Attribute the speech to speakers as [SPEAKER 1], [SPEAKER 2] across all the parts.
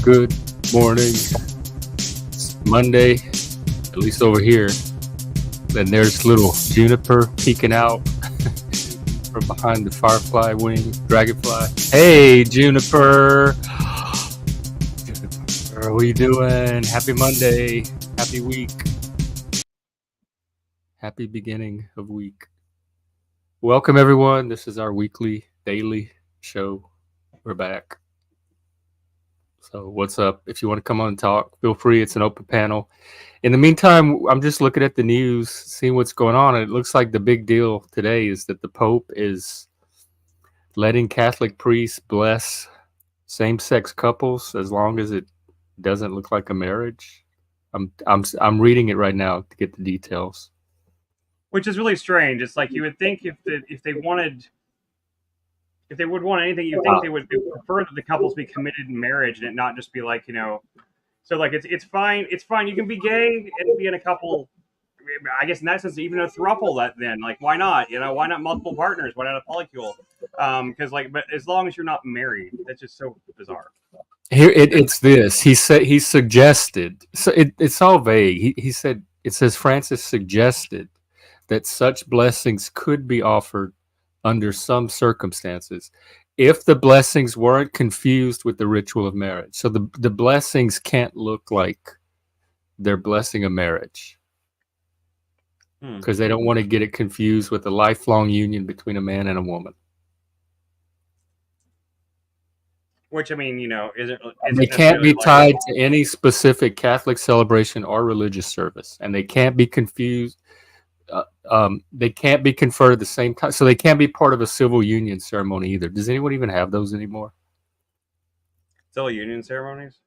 [SPEAKER 1] Good morning. It's Monday, at least over here. And there's little Juniper peeking out from behind the firefly wing, dragonfly. Hey, Juniper. Juniper, what are you doing? Happy Monday. Happy week. Happy beginning of week. Welcome, everyone. This is our weekly, daily show. We're back. So what's up? If you want to come on and talk, feel free. It's an open panel. In the meantime, I'm just looking at the news, seeing what's going on. And it looks like the big deal today is that the Pope is letting Catholic priests bless same-sex couples as long as it doesn't look like a marriage. I'm reading it right now to get the details.
[SPEAKER 2] Which is really strange. It's like you would think if they would want anything, you think they would prefer that the couples be committed in marriage and it not just be like, so like it's fine. It's fine. You can be gay and be in a couple. I guess in that sense, even a throuple. That then, like, why not? Why not multiple partners? Why not a polycule? Because but as long as you're not married, that's just so bizarre.
[SPEAKER 1] Here it's this. He suggested. So it's all vague. He said it says Francis suggested that such blessings could be offered under some circumstances if the blessings weren't confused with the ritual of marriage. So the blessings can't look like they're blessing a marriage because they don't want to get it confused with a lifelong union between a man and a woman.
[SPEAKER 2] Which, I mean, isn't
[SPEAKER 1] they can't be tied to any specific Catholic celebration or religious service, and they can't be confused. They can't be conferred at the same time, so they can't be part of a civil union ceremony either. Does anyone even have those anymore?
[SPEAKER 2] Civil union ceremonies?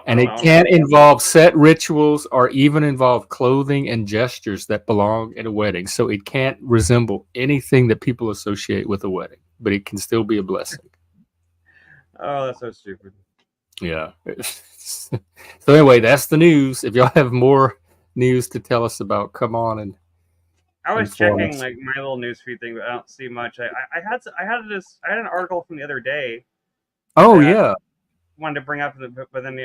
[SPEAKER 1] And it can't involve set rituals or even involve clothing and gestures that belong in a wedding. So it can't resemble anything that people associate with a wedding, but it can still be a blessing.
[SPEAKER 2] Oh, that's so stupid.
[SPEAKER 1] Yeah. So anyway, that's the news. If y'all have more news to tell us about, come on and.
[SPEAKER 2] I was checking like my little newsfeed thing, but I don't see much. I had an article from the other day.
[SPEAKER 1] Oh yeah.
[SPEAKER 2] Wanted to bring up, but then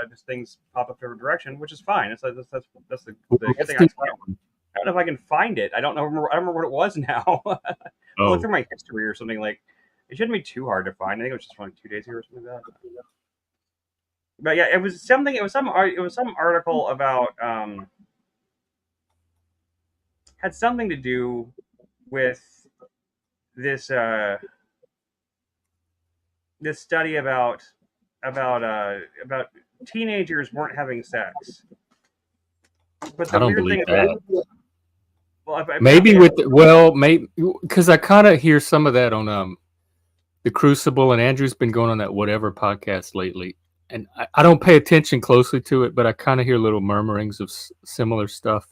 [SPEAKER 2] just things pop up to a direction, which is fine. It's like that's the good thing. I don't know if I can find it. I don't remember what it was now. I'll look through my history or something. Like it shouldn't be too hard to find. I think it was just like 2 days ago or something like that. But yeah, it was something. It was some article about. Had something to do with this this study about teenagers weren't having sex.
[SPEAKER 1] But the I don't believe that. Maybe because I kind of hear some of that on the Crucible, and Andrew's been going on that whatever podcast lately, and I don't pay attention closely to it, but I kind of hear little murmurings of similar stuff.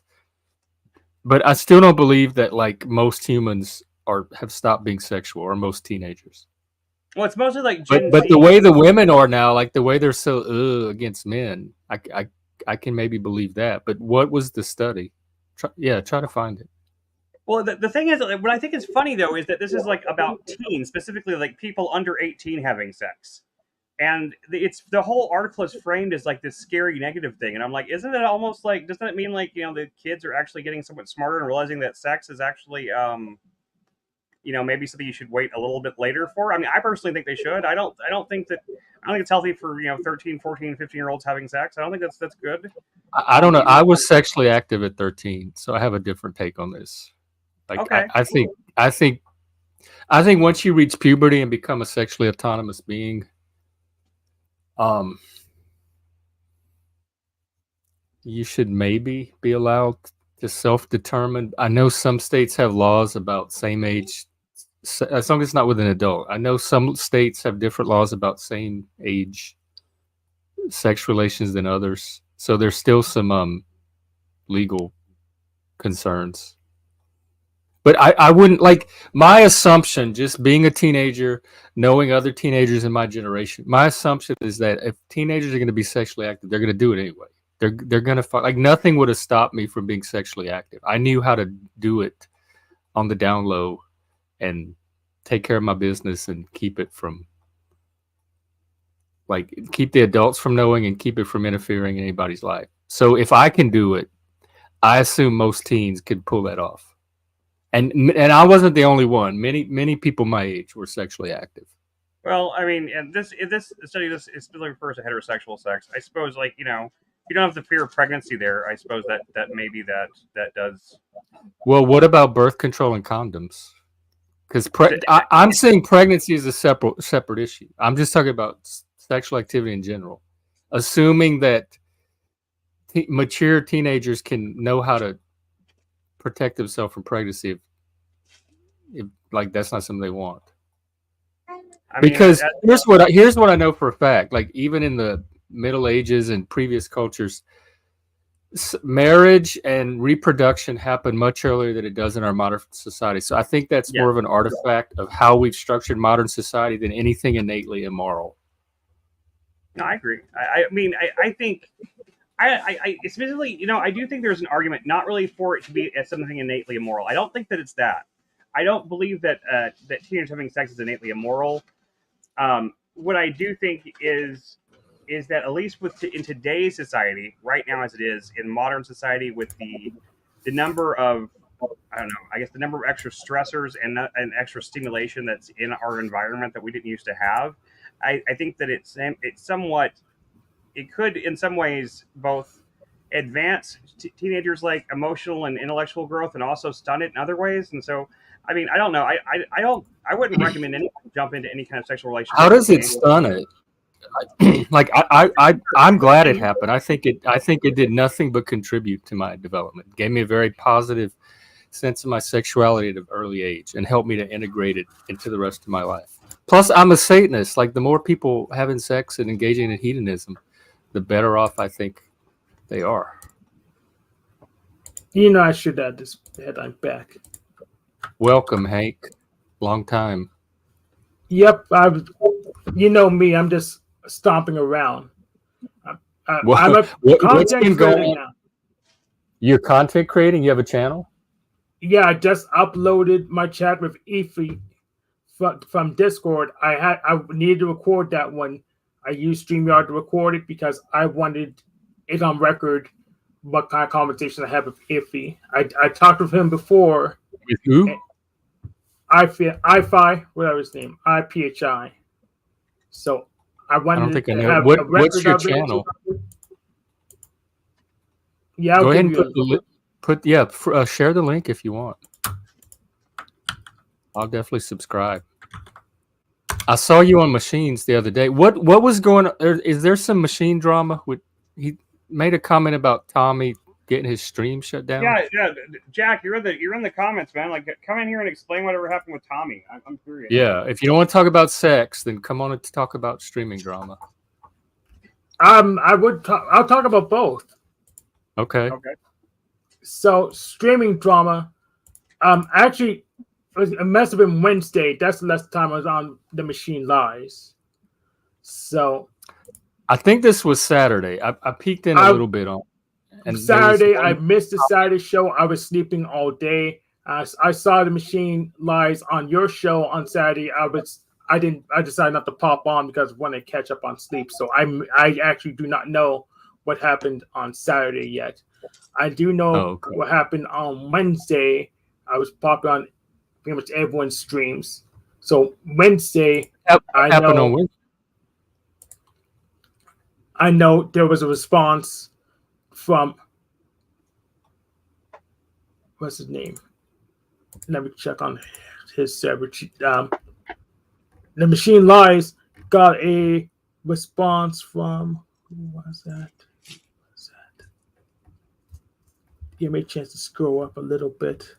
[SPEAKER 1] But I still don't believe that like most humans have stopped being sexual, or most teenagers.
[SPEAKER 2] Well, it's mostly like
[SPEAKER 1] but the way the women are now, like the way they're so against men, I can maybe believe that. But what was the study? Try to find it.
[SPEAKER 2] Well, the thing is, what I think is funny though is that this is like about teens, specifically like people under 18 having sex. And it's the whole article is framed as like this scary negative thing, and I'm like, isn't it almost like? Doesn't it mean like the kids are actually getting somewhat smarter and realizing that sex is actually maybe something you should wait a little bit later for? I mean, I personally think they should. I don't think it's healthy for 13, 14, 15-year-olds having sex. I don't think that's good.
[SPEAKER 1] I don't know. I was sexually active at 13, so I have a different take on this. Like, okay. I think once you reach puberty and become a sexually autonomous being. You should maybe be allowed to self-determine. I know some states have laws about same age, as long as it's not with an adult. I know some states have different laws about same age sex relations than others. So there's still some legal concerns. But I wouldn't like my assumption, just being a teenager, knowing other teenagers in my generation, my assumption is that if teenagers are going to be sexually active, they're going to do it anyway. They're going to like nothing would have stopped me from being sexually active. I knew how to do it on the down low and take care of my business and keep it from Like keep the adults from knowing and keep it from interfering in anybody's life. So if I can do it, I assume most teens could pull that off. And I wasn't the only one. Many people my age were sexually active.
[SPEAKER 2] Well, I mean, and this study this still refers to heterosexual sex. I suppose, like, you know, you don't have the fear of pregnancy there. I suppose that maybe that does.
[SPEAKER 1] Well, what about birth control and condoms? Because I'm saying pregnancy is a separate issue. I'm just talking about sexual activity in general, assuming that mature teenagers can know how to protect themselves from pregnancy if like that's not something they want.
[SPEAKER 2] I mean,
[SPEAKER 1] Because here's what I know for a fact. Like even in the Middle Ages and previous cultures, marriage and reproduction happen much earlier than it does in our modern society. So I think that's more of an artifact of how we've structured modern society than anything innately immoral.
[SPEAKER 2] No, I agree. I mean, I think I specifically, you know, I do think there's an argument not really for it to be as something innately immoral. I don't think that it's that. I don't believe that that teenagers having sex is innately immoral. What I do think is that at least in today's society, right now as it is in modern society, with the number of, I don't know, I guess the number of extra stressors and extra stimulation that's in our environment that we didn't used to have, I think that it's somewhat, it could in some ways both advance teenagers like emotional and intellectual growth and also stun it in other ways. And so, I mean, I don't know. I wouldn't recommend anyone jump into any kind of sexual relationship.
[SPEAKER 1] How does it stun it? Like I'm glad it happened. I think it did nothing but contribute to my development. It gave me a very positive sense of my sexuality at an early age and helped me to integrate it into the rest of my life. Plus, I'm a Satanist. Like the more people having sex and engaging in hedonism, the better off I think they are.
[SPEAKER 3] You know, I should add this headline back.
[SPEAKER 1] Welcome, Hank. Long time.
[SPEAKER 3] Yep, you know me. I'm just stomping around. I'm a content creator now.
[SPEAKER 1] You're content creating? You have a channel?
[SPEAKER 3] Yeah, I just uploaded my chat with Efi from Discord. I needed to record that one. I used StreamYard to record it because I wanted it on record what kind of conversation I had with Iffy. I talked with him before.
[SPEAKER 1] With who?
[SPEAKER 3] IFI, whatever his name, IPHI. So I wanted
[SPEAKER 1] I don't think
[SPEAKER 3] to
[SPEAKER 1] I know.
[SPEAKER 3] have
[SPEAKER 1] What's your channel?
[SPEAKER 3] Yeah,
[SPEAKER 1] go ahead and share the link if you want. I'll definitely subscribe. I saw you on Machines the other day. What was going on? Is there some machine drama? He made a comment about Tommy getting his stream shut down.
[SPEAKER 2] Yeah, Jack, you're in the comments, man. Like, come in here and explain whatever happened with Tommy. I'm curious.
[SPEAKER 1] Yeah, if you don't want to talk about sex, then come on to talk about streaming drama.
[SPEAKER 3] I'll talk about both.
[SPEAKER 1] Okay.
[SPEAKER 3] So streaming drama, actually, it must have been Wednesday. That's the last time I was on The Machine Lies. So
[SPEAKER 1] I think this was Saturday. I peeked in a little bit on.
[SPEAKER 3] And Saturday, I missed the Saturday show. I was sleeping all day. I saw The Machine Lies on your show on Saturday. I decided not to pop on because I wanted to catch up on sleep. So I actually do not know what happened on Saturday yet. I do know what happened on Wednesday. I was popping on pretty much everyone's streams. So Wednesday, I know there was a response from, what's his name? Let me check on his server. The Machine Lies got a response from, who was that? Give me a chance to scroll up a little bit.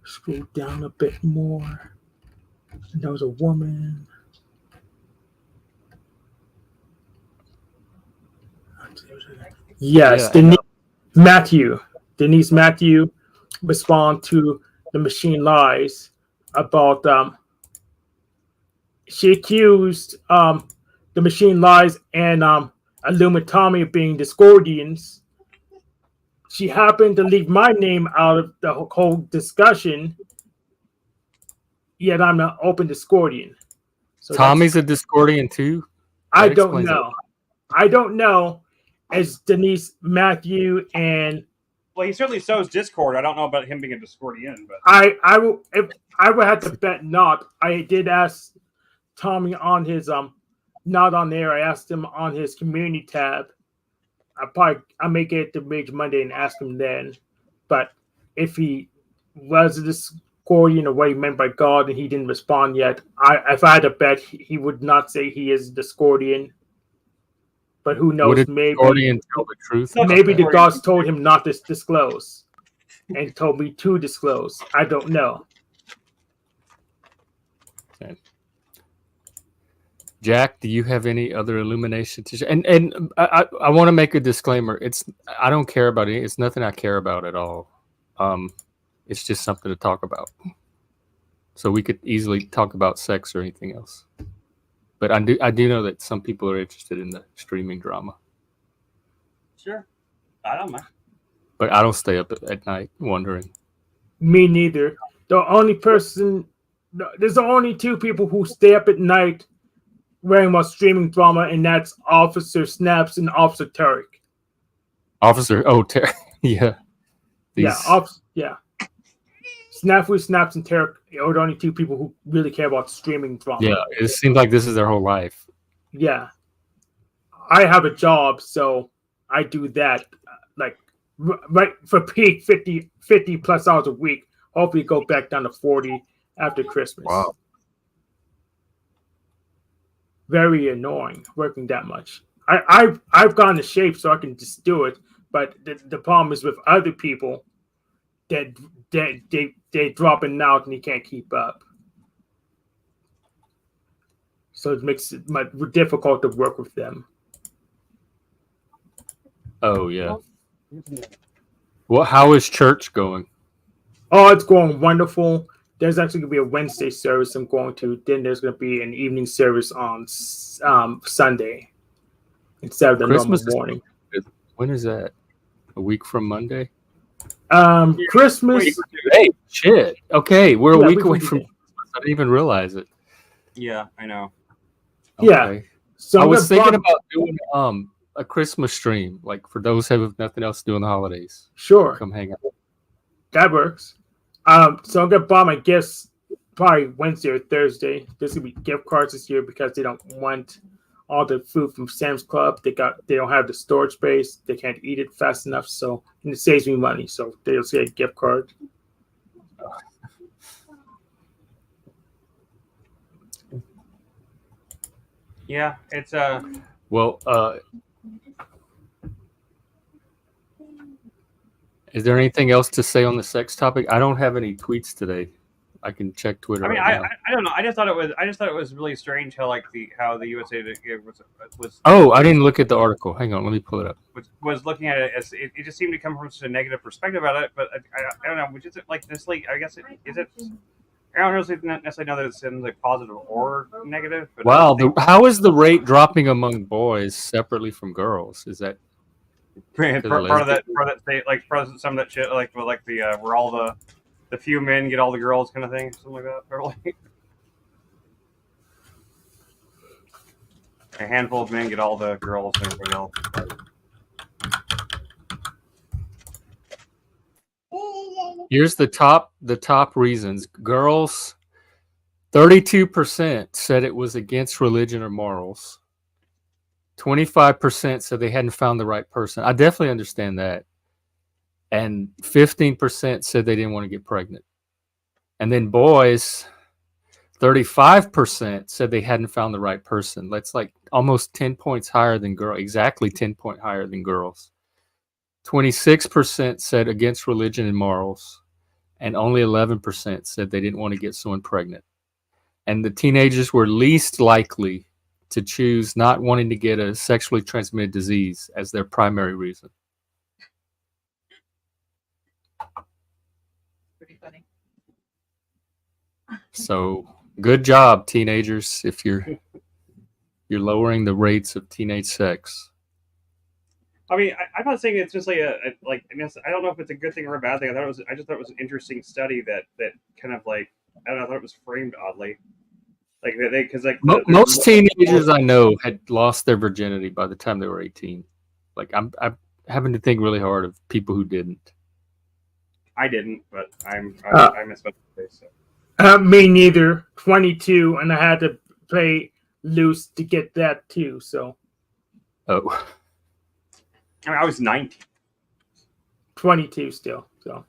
[SPEAKER 3] Scroll down a bit more. And there was a woman. Yes, yeah. Denise Matthew respond to The Machine Lies about she accused The Machine Lies and Illumitomy of being Discordians. She happened to leave my name out of the whole discussion, yet I'm an open Discordian. So
[SPEAKER 1] Tommy's a Discordian too.
[SPEAKER 3] I
[SPEAKER 1] That
[SPEAKER 3] don't
[SPEAKER 1] explains a
[SPEAKER 3] know.
[SPEAKER 1] lot.
[SPEAKER 3] I don't know. As Denise, Matthew, and
[SPEAKER 2] Well, he certainly sows Discord. I don't know about him being a Discordian, but
[SPEAKER 3] I will if I would have to bet not. I did ask Tommy on his not on there. I asked him on his community tab. I may get to Rage Monday and ask him then. But if he was a Discordian or what he meant by God and he didn't respond yet, if I had to bet, he would not say he is Discordian. But who knows?
[SPEAKER 1] Would a
[SPEAKER 3] Maybe
[SPEAKER 1] Discordian tell the truth?
[SPEAKER 2] No,
[SPEAKER 1] about
[SPEAKER 3] maybe
[SPEAKER 1] that?
[SPEAKER 3] the gods told him not to disclose and told me to disclose. I don't know.
[SPEAKER 1] Okay. Jack, do you have any other illumination to share? And I want to make a disclaimer. I don't care about it. It's nothing I care about at all. It's just something to talk about. So we could easily talk about sex or anything else. But I do know that some people are interested in the streaming drama.
[SPEAKER 2] sure. I don't mind.
[SPEAKER 1] But I don't stay up at night wondering.
[SPEAKER 3] Me neither. There's the only two people who stay up at night worrying about streaming drama, and that's Officer Snaps and Officer Tarek.
[SPEAKER 1] Officer, yeah.
[SPEAKER 3] Yeah. Snafu, Snaps, and Tarek are the only two people who really care about streaming drama.
[SPEAKER 1] Yeah, it seems like this is their whole life.
[SPEAKER 3] Yeah. I have a job, so I do that like right for peak 50 plus hours a week. Hopefully go back down to 40 after Christmas.
[SPEAKER 1] Wow.
[SPEAKER 3] Very annoying working that much. I've gone to shape so I can just do it, but the problem is with other people that they dropping out and you can't keep up. So it makes it difficult to work with them.
[SPEAKER 1] Oh yeah. Well, how is church going?
[SPEAKER 3] Oh, it's going wonderful. There's actually going to be a Wednesday service I'm going to. Then there's going to be an evening service on Sunday instead of the
[SPEAKER 1] Christmas
[SPEAKER 3] normal morning.
[SPEAKER 1] When is that? A week from Monday?
[SPEAKER 3] Christmas.
[SPEAKER 1] Hey, shit. Okay, we're
[SPEAKER 3] Yeah,
[SPEAKER 1] a week
[SPEAKER 3] we
[SPEAKER 1] away
[SPEAKER 3] can do
[SPEAKER 1] from
[SPEAKER 3] that.
[SPEAKER 1] Christmas. I didn't even realize it.
[SPEAKER 2] Yeah, I know.
[SPEAKER 3] Yeah.
[SPEAKER 1] Okay.
[SPEAKER 3] So
[SPEAKER 1] I
[SPEAKER 3] I'm
[SPEAKER 1] was
[SPEAKER 3] gonna
[SPEAKER 1] thinking
[SPEAKER 3] bump-
[SPEAKER 1] about doing a Christmas stream, like for those who have nothing else to do in the holidays.
[SPEAKER 3] Sure,
[SPEAKER 1] Come hang out.
[SPEAKER 3] that works. So I'm gonna buy my gifts probably Wednesday or Thursday. There's gonna be gift cards this year because they don't want all the food from Sam's Club. They don't have the storage space. They can't eat it fast enough. So and it saves me money. So they'll say a gift card.
[SPEAKER 2] Yeah, it's
[SPEAKER 1] Well, is there anything else to say on the sex topic? I don't have any tweets today. I can check Twitter.
[SPEAKER 2] I mean,
[SPEAKER 1] right now.
[SPEAKER 2] I don't know. I just thought it was really strange how the USA was
[SPEAKER 1] Oh, I didn't look at the article. Hang on, let me pull it up.
[SPEAKER 2] was looking at it as it just seemed to come from such a negative perspective about it. But I don't know, which is it like this? Like I guess is it. I don't necessarily know that it's in like positive or negative. But
[SPEAKER 1] Wow, how is the rate dropping among boys separately from girls? Is that
[SPEAKER 2] part of that state, like some of that shit, like the where all the few men get all the girls kind of thing, something like that. Probably. A handful of men get all the girls and everybody else.
[SPEAKER 1] Here's the top reasons. Girls, 32% said it was against religion or morals. 25% said they hadn't found the right person. I definitely understand that. And 15% said they didn't want to get pregnant. And then boys, 35% said they hadn't found the right person. That's like almost 10 points higher than girls. Exactly 10 point higher than girls. 26% said against religion and morals. And only 11% said they didn't want to get someone pregnant. And the teenagers were least likely to choose not wanting to get a sexually transmitted disease as their primary reason.
[SPEAKER 4] Pretty funny.
[SPEAKER 1] So good job, teenagers, if you're lowering the rates of teenage sex.
[SPEAKER 2] I mean, I'm not saying it's just like I don't know if it's a good thing or a bad thing. I just thought it was an interesting study that kind of like I don't know, I thought it was framed oddly. Like they because like
[SPEAKER 1] Most teenagers I know had lost their virginity by the time they were 18. Like I'm having to think really hard of people who didn't.
[SPEAKER 2] I didn't, but I'm a special case. So.
[SPEAKER 3] Me neither. 22, and I had to play loose to get that too. So.
[SPEAKER 1] Oh.
[SPEAKER 2] I mean, I was 19.
[SPEAKER 3] 22 still. So.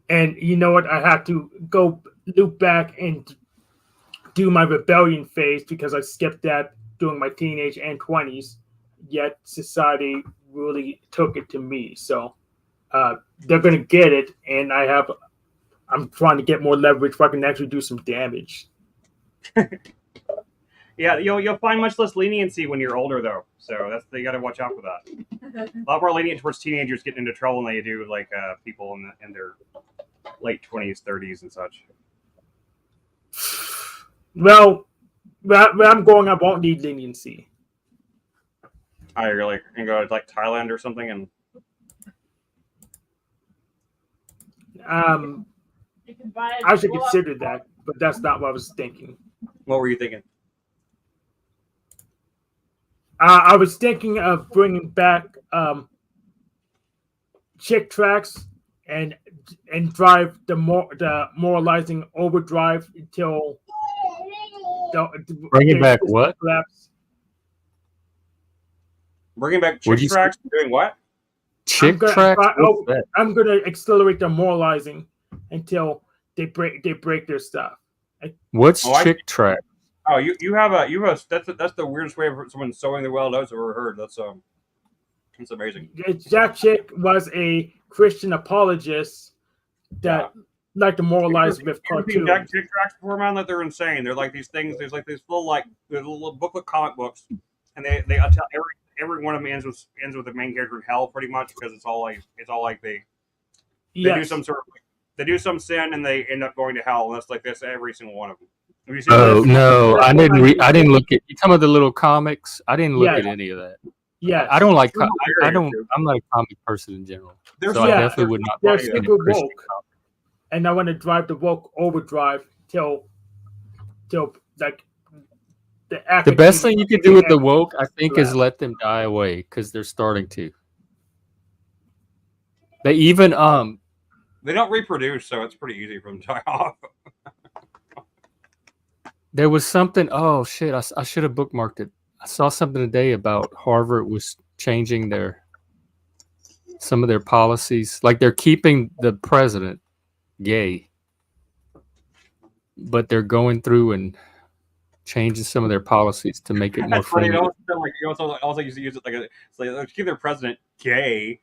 [SPEAKER 3] And you know what? I had to go loop back and do my rebellion phase because I skipped that during my teenage and 20s. Yet society really took it to me. So they're going to get it. And I'm trying to get more leverage so I can actually do some damage.
[SPEAKER 2] Yeah, you'll find much less leniency when you're older, though. So you got to watch out for that. A lot more lenient towards teenagers getting into trouble than they do like people in their late 20s, 30s, and such.
[SPEAKER 3] Well, where I'm going, I won't need leniency.
[SPEAKER 2] I really can go to like Thailand or something, and
[SPEAKER 3] I should consider that, but that's not what I was thinking.
[SPEAKER 2] What were you thinking?
[SPEAKER 3] I was thinking of bringing back Chick Tracks and drive the moralizing overdrive until
[SPEAKER 1] Bringing back what?
[SPEAKER 3] Collapse.
[SPEAKER 2] Bringing back Chick Tracks? Doing what?
[SPEAKER 1] Chick Tracks?
[SPEAKER 3] I'm going to accelerate the moralizing until they break their stuff.
[SPEAKER 1] What's Chick Track?
[SPEAKER 2] Oh, you have a that's the weirdest way of someone sewing the well I've ever heard. That's amazing.
[SPEAKER 3] Jack Chick was a Christian apologist that liked to moralize with cartoons.
[SPEAKER 2] Jack Chick Tracks before, man, that they're insane. They're like these things. There's like these little booklet comic books, and they tell every one of them ends with the main character in hell pretty much because it's all like they do some sort of they do some sin and they end up going to hell, and that's like this every single one of them.
[SPEAKER 1] Oh no, I didn't look at. You talking about the little comics? I didn't look at any of that.
[SPEAKER 3] Yeah,
[SPEAKER 1] I don't like. I'm not a comic person in general. I definitely would not.
[SPEAKER 3] They're super woke, and I want to drive the woke overdrive till like
[SPEAKER 1] the best thing you can do with the woke, I think, is let them die away because they're starting to. They even
[SPEAKER 2] they don't reproduce, so it's pretty easy for them to die off.
[SPEAKER 1] There was something. Oh shit! I should have bookmarked it. I saw something today about Harvard was changing some of their policies. Like they're keeping the president gay, but they're going through and changing some of their policies to make it more friendly.
[SPEAKER 2] Also used to use it like keep their president gay.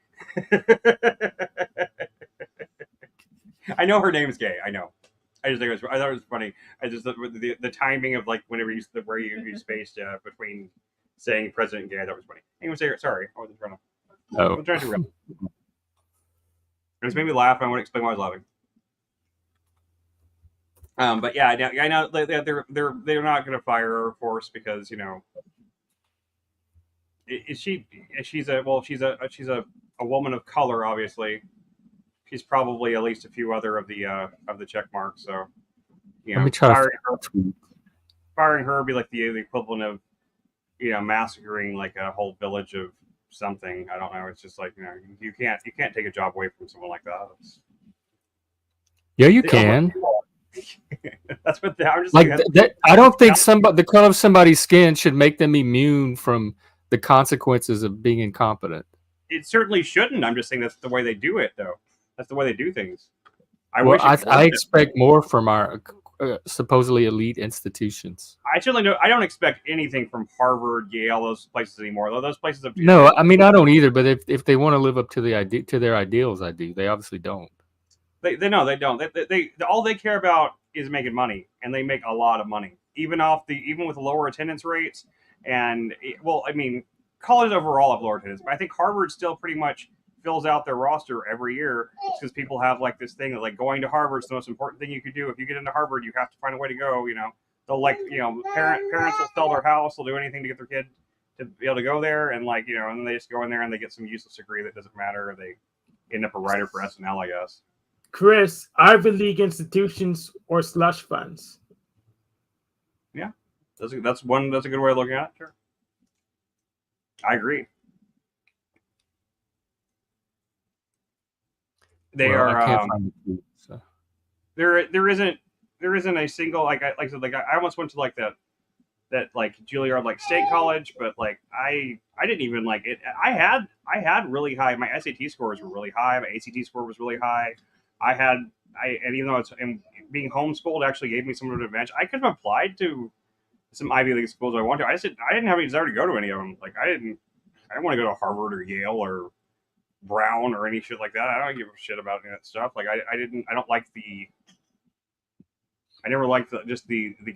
[SPEAKER 2] I know her name's gay. I know. I thought it was funny. The timing of like whenever where you spaced between saying president gay. I thought it was funny. Anyway, sorry, I wasn't trying to.
[SPEAKER 1] Oh.
[SPEAKER 2] I was trying to. It just made me laugh. And I want to explain why I was laughing. But yeah, I know they're not going to fire her, of course, because she's a woman of color, obviously. She's probably at least a few other of the check marks. So,
[SPEAKER 1] let me try
[SPEAKER 2] firing her would be like the equivalent of, massacring like a whole village of something. I don't know. It's just like you can't take a job away from someone like that.
[SPEAKER 1] Yeah, you can.
[SPEAKER 2] That's what I'm just
[SPEAKER 1] like. I don't think the color of somebody's skin should make them immune from the consequences of being incompetent.
[SPEAKER 2] It certainly shouldn't. I'm just saying that's the way they do it, though. That's the way they do things.
[SPEAKER 1] I expect more from our supposedly elite institutions.
[SPEAKER 2] I don't expect anything from Harvard, Yale, those places anymore. Those places have.
[SPEAKER 1] No, I mean I don't either. But if they want to live up to their ideals, I do. They obviously don't.
[SPEAKER 2] They don't. They all they care about is making money, and they make a lot of money, even with lower attendance rates. And colleges overall have lower attendance, but I think Harvard still pretty much fills out their roster every year because people have like this thing that like going to Harvard's the most important thing you could do. If you get into Harvard, you have to find a way to go. They'll parents will sell their house, they'll do anything to get their kid to be able to go there, and and then they just go in there and they get some useless degree that doesn't matter. Or they end up a writer for SNL, I guess.
[SPEAKER 3] Chris, Ivy League institutions or slush funds?
[SPEAKER 2] That's a good way of looking at it. Sure, I agree. They
[SPEAKER 1] Well,
[SPEAKER 2] are.
[SPEAKER 1] I can't find the tweet, so.
[SPEAKER 2] There isn't a single like I said like I almost went to like that like Juilliard like state college, but like I didn't even like it. I had really high. My SAT scores were really high. My ACT score was really high. And even though being homeschooled actually gave me some of an advantage. I could have applied to some Ivy League schools I wanted to. I didn't have any desire to go to any of them. Like I didn't want to go to Harvard or Yale or Brown or any shit like that. I don't give a shit about any of that stuff. Like I don't like I never liked the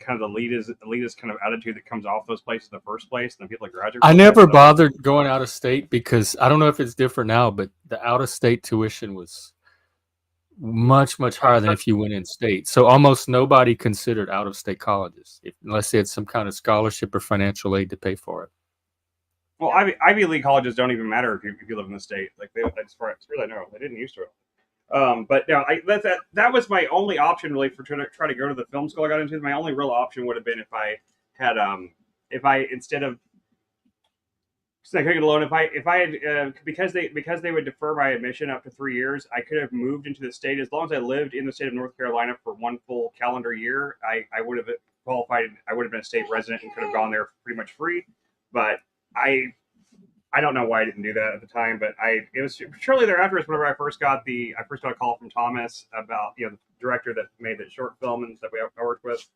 [SPEAKER 2] kind of elitist kind of attitude that comes off those places in the first place, and then people that graduate.
[SPEAKER 1] I never bothered going out of state because I don't know if it's different now, but the out of state tuition was much higher than if you went in state. So almost nobody considered out of state colleges unless they had some kind of scholarship or financial aid to pay for it.
[SPEAKER 2] Well, Ivy League colleges don't even matter if you live in the state. Like as far as I know, they didn't used to. But no, that was my only option really for try to go to the film school I got into. My only real option would have been if I had instead of I couldn't get a loan if I had because they would defer my admission up to 3 years. I could have moved into the state as long as I lived in the state of North Carolina for one full calendar year. I would have qualified. I would have been a state resident and could have gone there pretty much free. But I don't know why I didn't do that at the time, but it was shortly thereafter is whenever I first got a call from Thomas about the director that made the short film and that I worked with,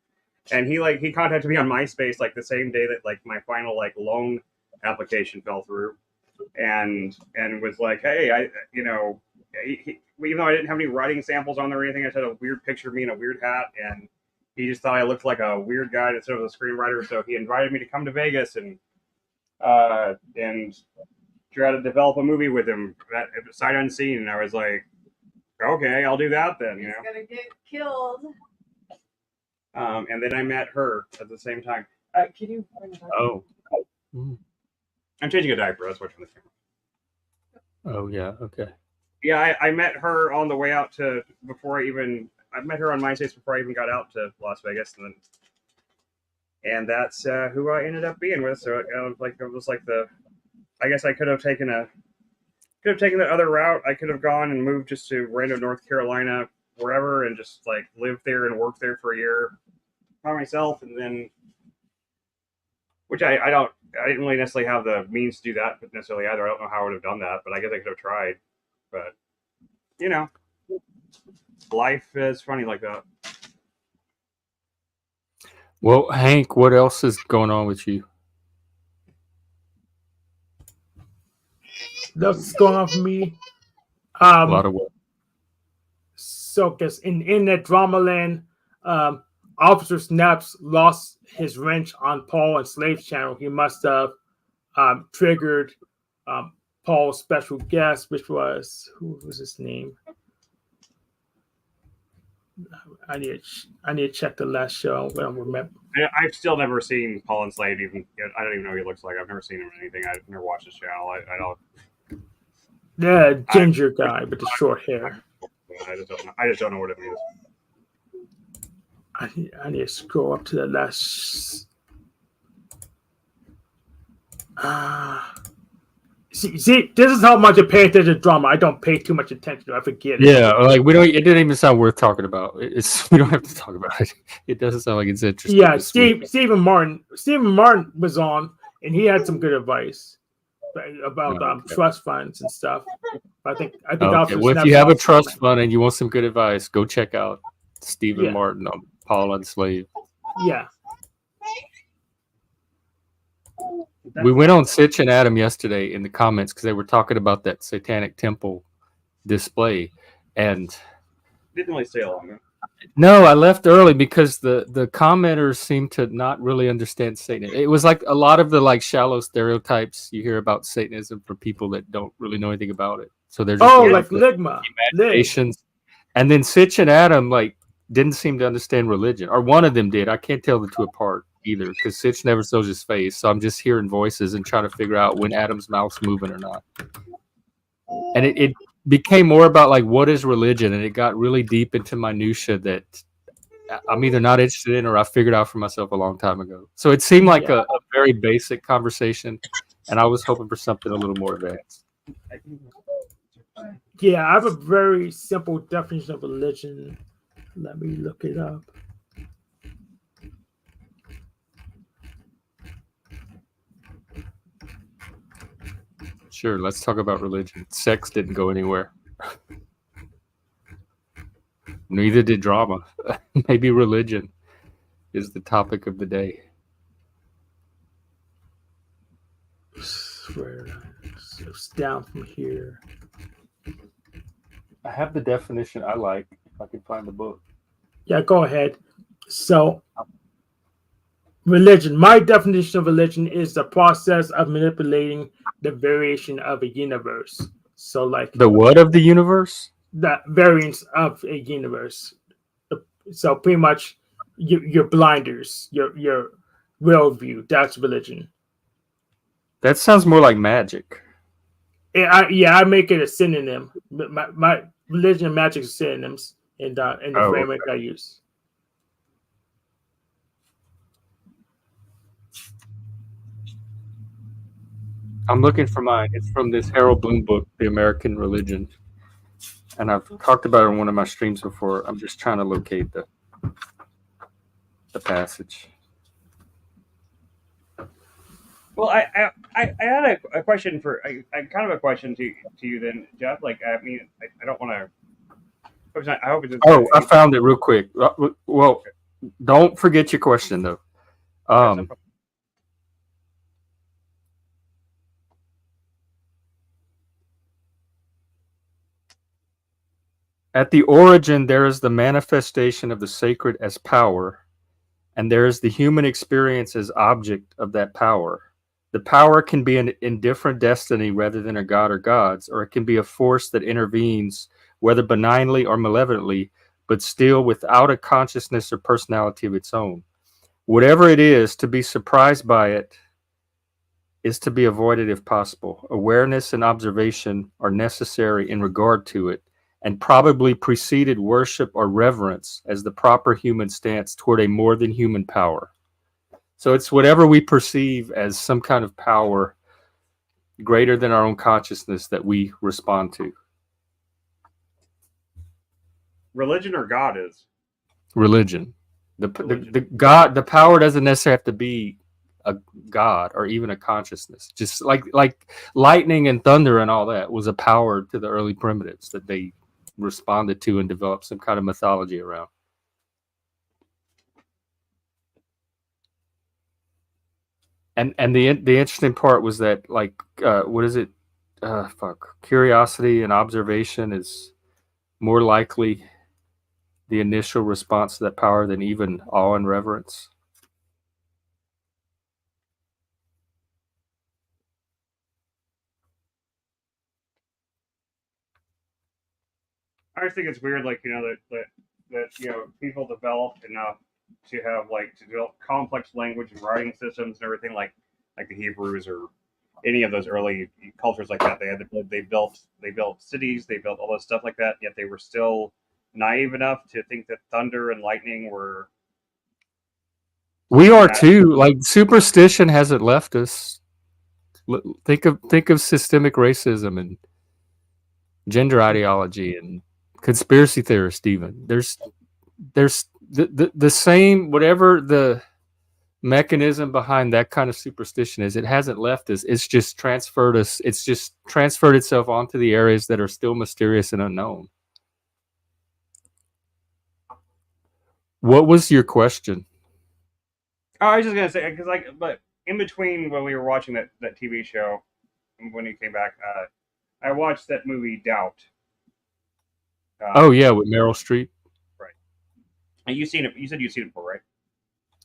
[SPEAKER 2] and he contacted me on MySpace like the same day that like my final like loan application fell through, and was like, hey, even though I didn't have any writing samples on there or anything, I just had a weird picture of me in a weird hat, and he just thought I looked like a weird guy instead of a screenwriter, so he invited me to come to Vegas and try to develop a movie with him sight unseen. And I was like, okay, I'll do that then.
[SPEAKER 4] He's gonna get killed.
[SPEAKER 2] And then I met her at the same time. Can you?
[SPEAKER 1] Oh.
[SPEAKER 2] I'm changing a diaper. That's what's on the camera.
[SPEAKER 1] Oh yeah. Okay.
[SPEAKER 2] Yeah, I met her on the way out to I met her on MySpace before I even got out to Las Vegas, and that's who I ended up being with. So I guess I could have taken the other route. I could have gone and moved just to random North Carolina, wherever, and just like lived there and worked there for a year by myself, and then, which I didn't really necessarily have the means to do that, but necessarily either. I don't know how I would have done that, but I guess I could have tried. But life is funny like that.
[SPEAKER 1] Well, Hank, what else is going on with you?
[SPEAKER 3] That's going on for me.
[SPEAKER 1] A lot of work.
[SPEAKER 3] So, because in that drama land, Officer Snaps lost his wrench on Paul and Slave's channel. He must have triggered Paul's special guest, which was, who was his name? I need to check the last show. I don't remember.
[SPEAKER 2] I've still never seen Paul and Slade. I don't even know what he looks like. I've never seen him in anything. I've never watched his channel. I don't.
[SPEAKER 3] The ginger guy with the short hair.
[SPEAKER 2] I just don't know what it means.
[SPEAKER 3] I need to scroll up to the last. See, this is how much I pay attention to drama. I don't pay too much attention to it. I forget it.
[SPEAKER 1] Yeah, like we don't. It didn't even sound worth talking about. We don't have to talk about it. It doesn't sound like it's interesting.
[SPEAKER 3] Yeah, Stephen Martin was on, and he had some good advice about trust funds and stuff. I think.
[SPEAKER 1] Okay. Well, if you have a trust fund and you want some good advice, go check out Stephen Martin on Paul and Slave.
[SPEAKER 3] Yeah.
[SPEAKER 1] We went on Sitch and Adam yesterday in the comments because they were talking about that Satanic Temple display, and
[SPEAKER 2] didn't really stay long.
[SPEAKER 1] No, I left early because the commenters seemed to not really understand Satanism. It was like a lot of the like shallow stereotypes you hear about Satanism from people that don't really know anything about it. So they're just
[SPEAKER 3] like Ligma,
[SPEAKER 1] imaginations. And then Sitch and Adam like didn't seem to understand religion, or one of them did. I can't tell the two apart either because Sitch never shows his face, so I'm just hearing voices and trying to figure out when Adam's mouth's moving or not. And it became more about like what is religion, and it got really deep into minutia that I'm either not interested in or I figured out for myself a long time ago. So it seemed like a very basic conversation, and I was hoping for something a little more advanced.
[SPEAKER 3] Yeah, I have a very simple definition of religion. Let me look it up.
[SPEAKER 1] Sure, let's talk about religion. Sex didn't go anywhere. Neither did drama. Maybe religion is the topic of the day.
[SPEAKER 3] Where it's down from here.
[SPEAKER 1] I have the definition I like, if I can find the book.
[SPEAKER 3] Yeah, go ahead. So, religion. My definition of religion is the process of manipulating the variation of a universe. So, like
[SPEAKER 1] the what of the universe?
[SPEAKER 3] The variance of a universe. So, pretty much, your blinders, your worldview. That's religion.
[SPEAKER 1] That sounds more like magic.
[SPEAKER 3] I make it a synonym. My religion and magic are synonyms in the framework I use.
[SPEAKER 1] I'm looking for mine. It's from this Harold Bloom book, The American Religion. And I've talked about it in one of my streams before. I'm just trying to locate the passage.
[SPEAKER 2] Well, I had a question for I kind of a question to you then, Jeff. Like, I mean, I don't want to. I hope it's.
[SPEAKER 1] I found it real quick. Well, don't forget your question though. At the origin, there is the manifestation of the sacred as power, and there is the human experience as object of that power. The power can be an indifferent destiny rather than a god or gods, or it can be a force that intervenes, whether benignly or malevolently, but still without a consciousness or personality of its own. Whatever it is, to be surprised by it is to be avoided if possible. Awareness and observation are necessary in regard to it, and probably preceded worship or reverence as the proper human stance toward a more than human power. So it's whatever we perceive as some kind of power greater than our own consciousness that we respond to.
[SPEAKER 2] Religion or God is?
[SPEAKER 1] Religion. The God, the power doesn't necessarily have to be a god or even a consciousness. Just like lightning and thunder and all that was a power to the early primitives that they responded to and developed some kind of mythology around. And the interesting part was that, like, what is it? Curiosity and observation is more likely the initial response to that power than even awe and reverence.
[SPEAKER 2] I just think it's weird, like, you know, that you know, people developed enough to have, like, to develop complex language and writing systems and everything, like the Hebrews or any of those early cultures like that. They built cities, they built all this stuff like that. Yet they were still naive enough to think that thunder and lightning were.
[SPEAKER 1] We are too. Like, superstition hasn't left us. Think of systemic racism and gender ideology and conspiracy theorists. Even there's the same, whatever the mechanism behind that kind of superstition is, it hasn't left us. It's just transferred us. It's just transferred itself onto the areas that are still mysterious and unknown. What was your question?
[SPEAKER 2] Oh, I was just gonna say, because, like, but in between when we were watching that TV show, when you came back, I watched that movie Doubt.
[SPEAKER 1] Oh yeah, with Meryl Streep.
[SPEAKER 2] Right. And you seen it? You said you'd seen it before, right?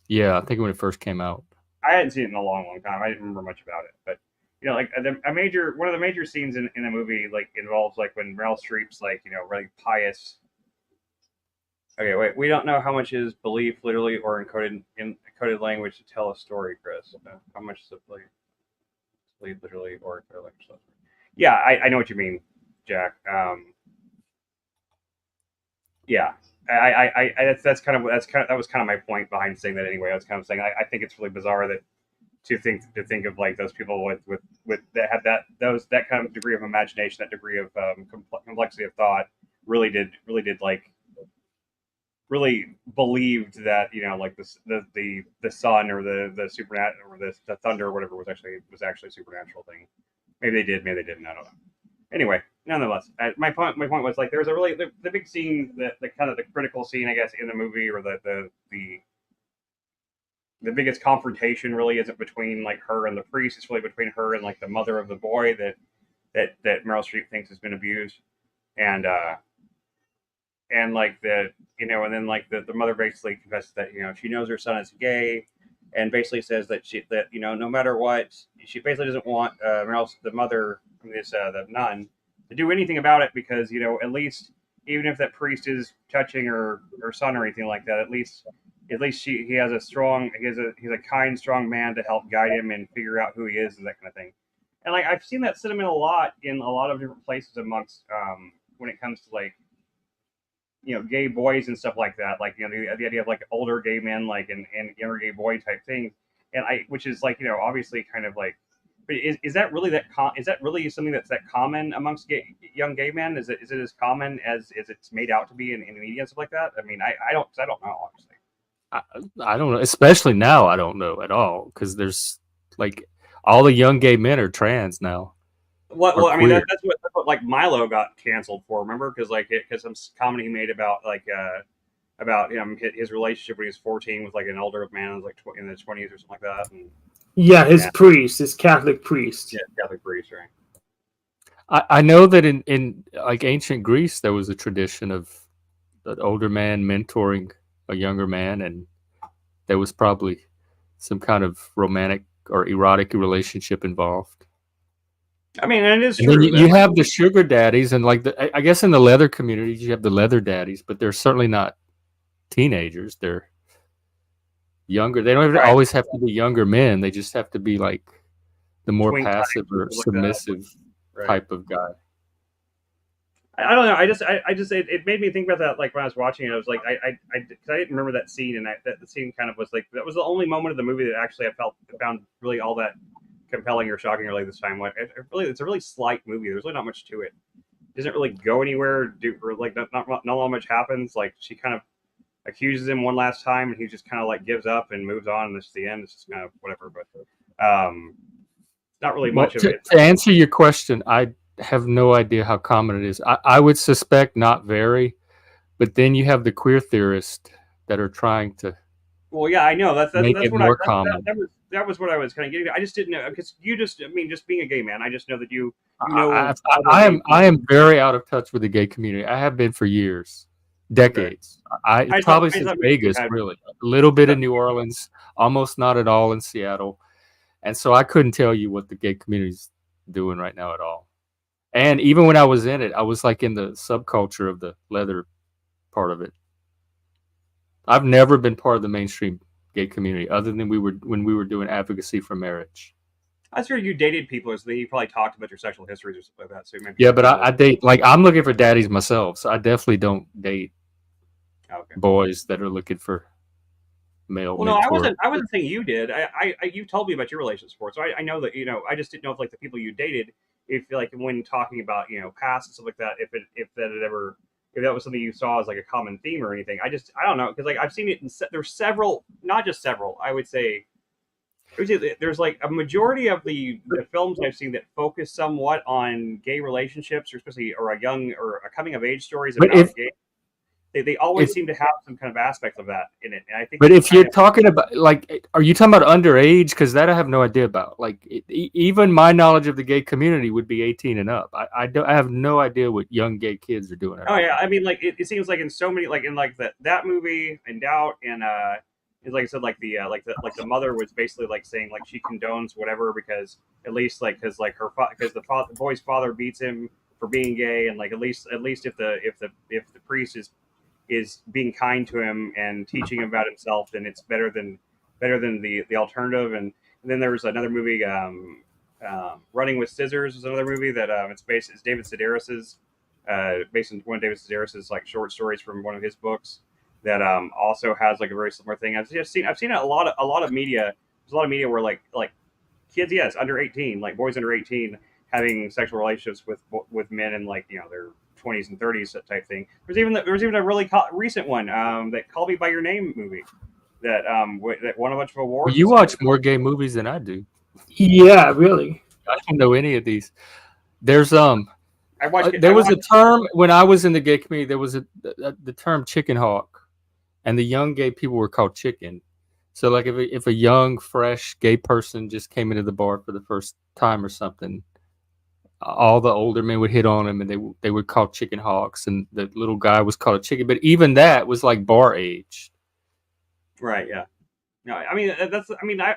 [SPEAKER 1] Yeah, I think when it first came out.
[SPEAKER 2] I hadn't seen it in a long time. I didn't remember much about it, but you know, like one of the major scenes in the movie, like, involves, like, when Meryl Streep's, like, you know, really pious. Okay, wait. We don't know how much is belief, literally, or encoded language to tell a story, Chris. How much is it belief, literally, or encoded language to tell a story? Yeah, I know what you mean. Jack. Yeah, I that was kind of my point behind saying that anyway. I was kind of saying I think it's really bizarre that to think of like those people with that had that kind of degree of imagination, that degree of complexity of thought, really did like really believed that like the sun or the supernatural or the thunder or whatever was actually a supernatural thing. Maybe they did, maybe they didn't. I don't know. Anyway, nonetheless, my point was like there's a really the big scene, the kind of the critical scene, I guess, in the movie, or the biggest confrontation really isn't between like her and the priest. It's really between her and like the mother of the boy that Meryl Streep thinks has been abused, and like and then like the mother basically confesses that she knows her son is gay, and basically says that no matter what, she basically doesn't want the mother, the nun, to do anything about it, because at least even if that priest is touching her son or anything like that, at least he has he's a kind, strong man to help guide him and figure out who he is and that kind of thing. And like I've seen that sentiment a lot in a lot of different places amongst when it comes to like gay boys and stuff like that, like the idea of like older gay men like and younger gay boy type thing, and which is like obviously kind of like, but is that really is that really something that's that common amongst young gay men? Is it as common as it's made out to be in media and stuff like that? I mean, I don't know, obviously.
[SPEAKER 1] I don't know, especially now. I don't know at all, because there's like all the young gay men are trans now.
[SPEAKER 2] Well, I mean that's what like Milo got canceled for. Remember, because some comedy he made about his relationship when he was 14 with like an older man, like in the 20s or something like that. And,
[SPEAKER 3] his Catholic priest.
[SPEAKER 2] Yeah, Catholic priest, right?
[SPEAKER 1] I know that in like ancient Greece there was a tradition of an older man mentoring a younger man, and there was probably some kind of romantic or erotic relationship involved.
[SPEAKER 2] I mean, and it is
[SPEAKER 1] and
[SPEAKER 2] true.
[SPEAKER 1] Then you have the sugar daddies, and like I guess in the leather communities you have the leather daddies, but they're certainly not teenagers. They're younger. They don't always have to be younger men. They just have to be like the more
[SPEAKER 2] Twink
[SPEAKER 1] passive or submissive type of guy.
[SPEAKER 2] I don't know. It made me think about that. Like when I was watching it, I was like, I didn't remember that scene, and that the scene kind of was like that was the only moment of the movie that actually I found really all that compelling or shocking or like this time. Like it's a really slight movie. There's really not much to it. It doesn't really go anywhere. Or like not much happens. Like she kind of accuses him one last time, and he just kind of like gives up and moves on. And this is the end. It's just kind of whatever. But not really much of it.
[SPEAKER 1] To answer your question, I have no idea how common it is. I would suspect not very, but then you have the queer theorists that are trying to.
[SPEAKER 2] Well, yeah, I know that's
[SPEAKER 1] make
[SPEAKER 2] what
[SPEAKER 1] it more common.
[SPEAKER 2] That was what I was kind of getting at. I just didn't know, because just being a gay man, I just know that you know.
[SPEAKER 1] I am very out of touch with the gay community. I have been for years, decades. I probably since Vegas, really. A little bit in New Orleans, almost not at all in Seattle, and so I couldn't tell you what the gay community's doing right now at all. And even when I was in it, I was like in the subculture of the leather part of it. I've never been part of the mainstream gay community, other than when we were doing advocacy for marriage.
[SPEAKER 2] I sure you dated people, so you probably talked about your sexual histories or something like that. So maybe
[SPEAKER 1] but I date, like, I'm looking for daddies myself, so I definitely don't date boys that are looking for male.
[SPEAKER 2] Well, no, I wasn't saying you did. You told me about your relations before, so I know that I just didn't know if like the people you dated, if like when talking about past and stuff like that, if that was something you saw as like a common theme or anything. I don't know, because like I've seen it there's several, not just several. I would say there's like a majority of the films I've seen that focus somewhat on gay relationships, or especially a coming of age stories about gay. They always seem to have some kind of aspect of that in it, and I think.
[SPEAKER 1] But if you're talking about, like, are you talking about underage? Because that I have no idea about. Like, even my knowledge of the gay community would be 18 and up. I have no idea what young gay kids are doing.
[SPEAKER 2] Oh yeah, I mean, like it seems like in so many, like in like that movie and Doubt, and like I said, like the mother was basically like saying like she condones whatever, because at least like because the boy's father beats him for being gay, and like at least if the priest is being kind to him and teaching him about himself, then it's better than the alternative. And then there was another movie, Running with Scissors is another movie that it's David Sedaris's, based on one of David Sedaris's like short stories from one of his books that also has like a very similar thing. I've seen a lot of media. There's a lot of media where like kids, yes, under 18, like boys under 18 having sexual relationships with men in like their 20s and 30s, that type thing. There was even a really recent one, that Call Me by Your Name movie that that won a bunch of awards.
[SPEAKER 1] Well, you watch more gay movies than I do.
[SPEAKER 3] Yeah, really.
[SPEAKER 1] I don't know any of these. There's
[SPEAKER 2] I watched,
[SPEAKER 1] there was a term when I was in the gay community. There was the term chicken hawk, and the young gay people were called chicken. So like if a young fresh gay person just came into the bar for the first time or something, all the older men would hit on him, and they would call chicken hawks, and the little guy was called a chicken. But even that was like bar age.
[SPEAKER 2] Right. Yeah. No, I mean that's. I mean, I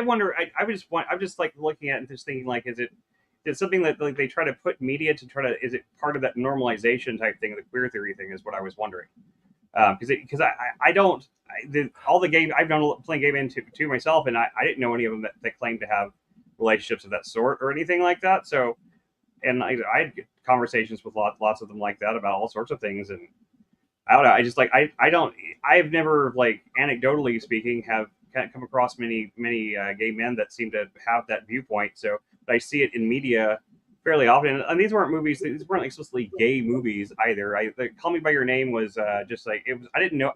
[SPEAKER 2] wonder. I'm just like looking at it and just thinking like, is it something that like they try to put media to try to? Is it part of that normalization type thing, the queer theory thing? Is what I was wondering. Because all the game I've done playing gay men to myself, and I didn't know any of them that claimed to have relationships of that sort or anything like that. So, and I had conversations with lots of them like that about all sorts of things, and I don't know. I just like I've never, like, anecdotally speaking, have come across many gay men that seem to have that viewpoint. So, but I see it in media fairly often, and these weren't movies. These weren't explicitly gay movies either. Call Me by Your Name was just like it was. I didn't know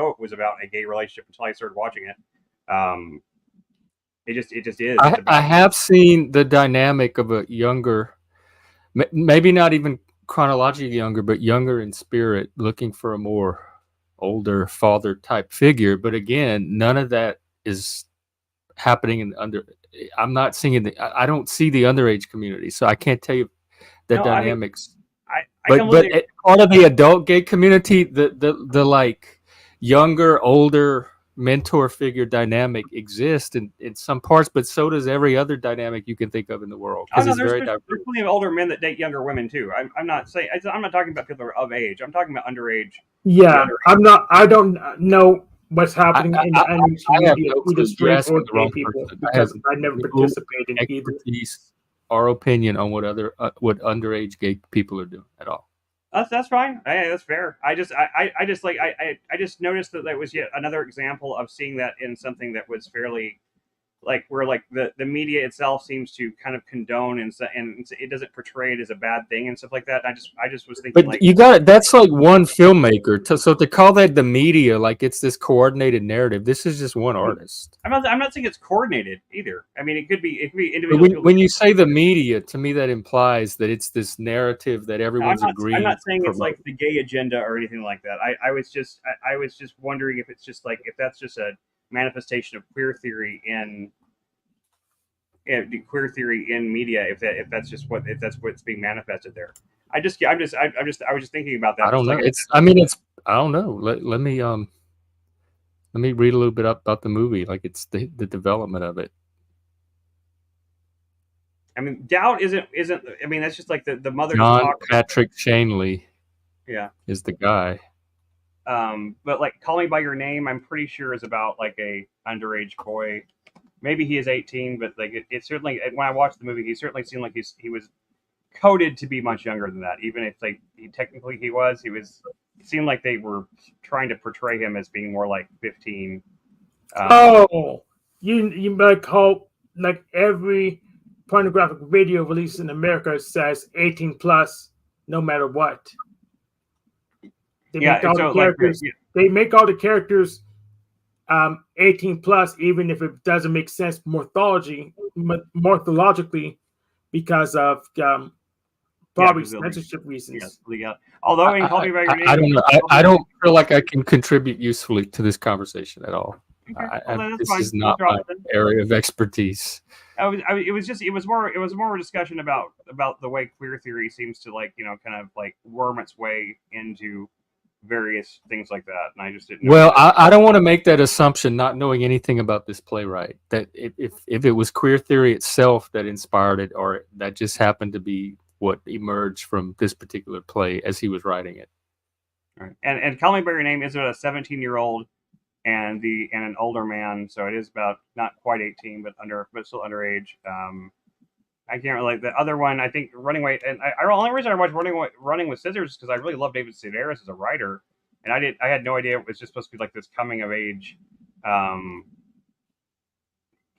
[SPEAKER 2] it was about a gay relationship until I started watching it. It just is.
[SPEAKER 1] I have seen the dynamic of a younger, maybe not even chronologically younger, but younger in spirit, looking for a more older father type figure. But again, none of that is happening in I'm not seeing I don't see the underage community, so I can't tell you the dynamics. But part of the adult gay community, the like younger, older mentor figure dynamic exists in some parts, but so does every other dynamic you can think of in the world.
[SPEAKER 2] There's plenty of older men that date younger women too. I'm not talking about people of age. I'm talking about underage.
[SPEAKER 3] Yeah, I don't know what's happening in the underage community with the straight or gay people because I never participated in either.
[SPEAKER 1] Our opinion on what underage gay people are doing at all.
[SPEAKER 2] That's fine. Hey, that's fair. I just noticed that was yet another example of seeing that in something that was fairly like where like the media itself seems to kind of condone and it doesn't portray it as a bad thing and stuff like that. And I just was thinking,
[SPEAKER 1] but you got it. That's like one filmmaker. So to call that the media, like it's this coordinated narrative. This is just one artist.
[SPEAKER 2] I'm not saying it's coordinated either. I mean, it could be individual.
[SPEAKER 1] When you say the media, to me that implies that it's this narrative that everyone's agreeing.
[SPEAKER 2] I'm not saying it's like the gay agenda or anything like that. I was just wondering if it's just like if that's just a manifestation of queer theory in media, if that's what's being manifested there. I was just thinking about that.
[SPEAKER 1] I don't know. I don't know. Let me read a little bit up about the movie. Like it's the development of it.
[SPEAKER 2] I mean, Doubt isn't. I mean, that's just like the mother.
[SPEAKER 1] John Patrick Shanley.
[SPEAKER 2] Yeah,
[SPEAKER 1] is the guy.
[SPEAKER 2] But like Call Me by Your Name, I'm pretty sure is about like a underage boy. Maybe he is 18, but like it certainly, when I watched the movie, he certainly seemed like he was coded to be much younger than that. Even if like it seemed like they were trying to portray him as being more like 15.
[SPEAKER 3] You might call like every pornographic video released in America says 18 plus, no matter what. They make all the characters 18 plus, even if it doesn't make sense morphologically, because of probably censorship reasons.
[SPEAKER 2] Yeah. Although in Call Me by Your Name,
[SPEAKER 1] I don't know. I don't feel like I can contribute usefully to this conversation at all.
[SPEAKER 2] Okay.
[SPEAKER 1] This is not my area of expertise.
[SPEAKER 2] It was more a discussion about the way queer theory seems to kind of worm its way into various things like that, and I just didn't know.
[SPEAKER 1] Well, I don't want to make that assumption, not knowing anything about this playwright, that if it was queer theory itself that inspired it, or that just happened to be what emerged from this particular play as he was writing it.
[SPEAKER 2] Right. And Call Me by Your Name is about a 17-year-old and an older man. So it is about not quite 18, but still underage. I can't relate. The other one, I think, Running Away, and the only reason I watched Running with Scissors is because I really love David Sedaris as a writer, and I had no idea it was just supposed to be like this coming of age,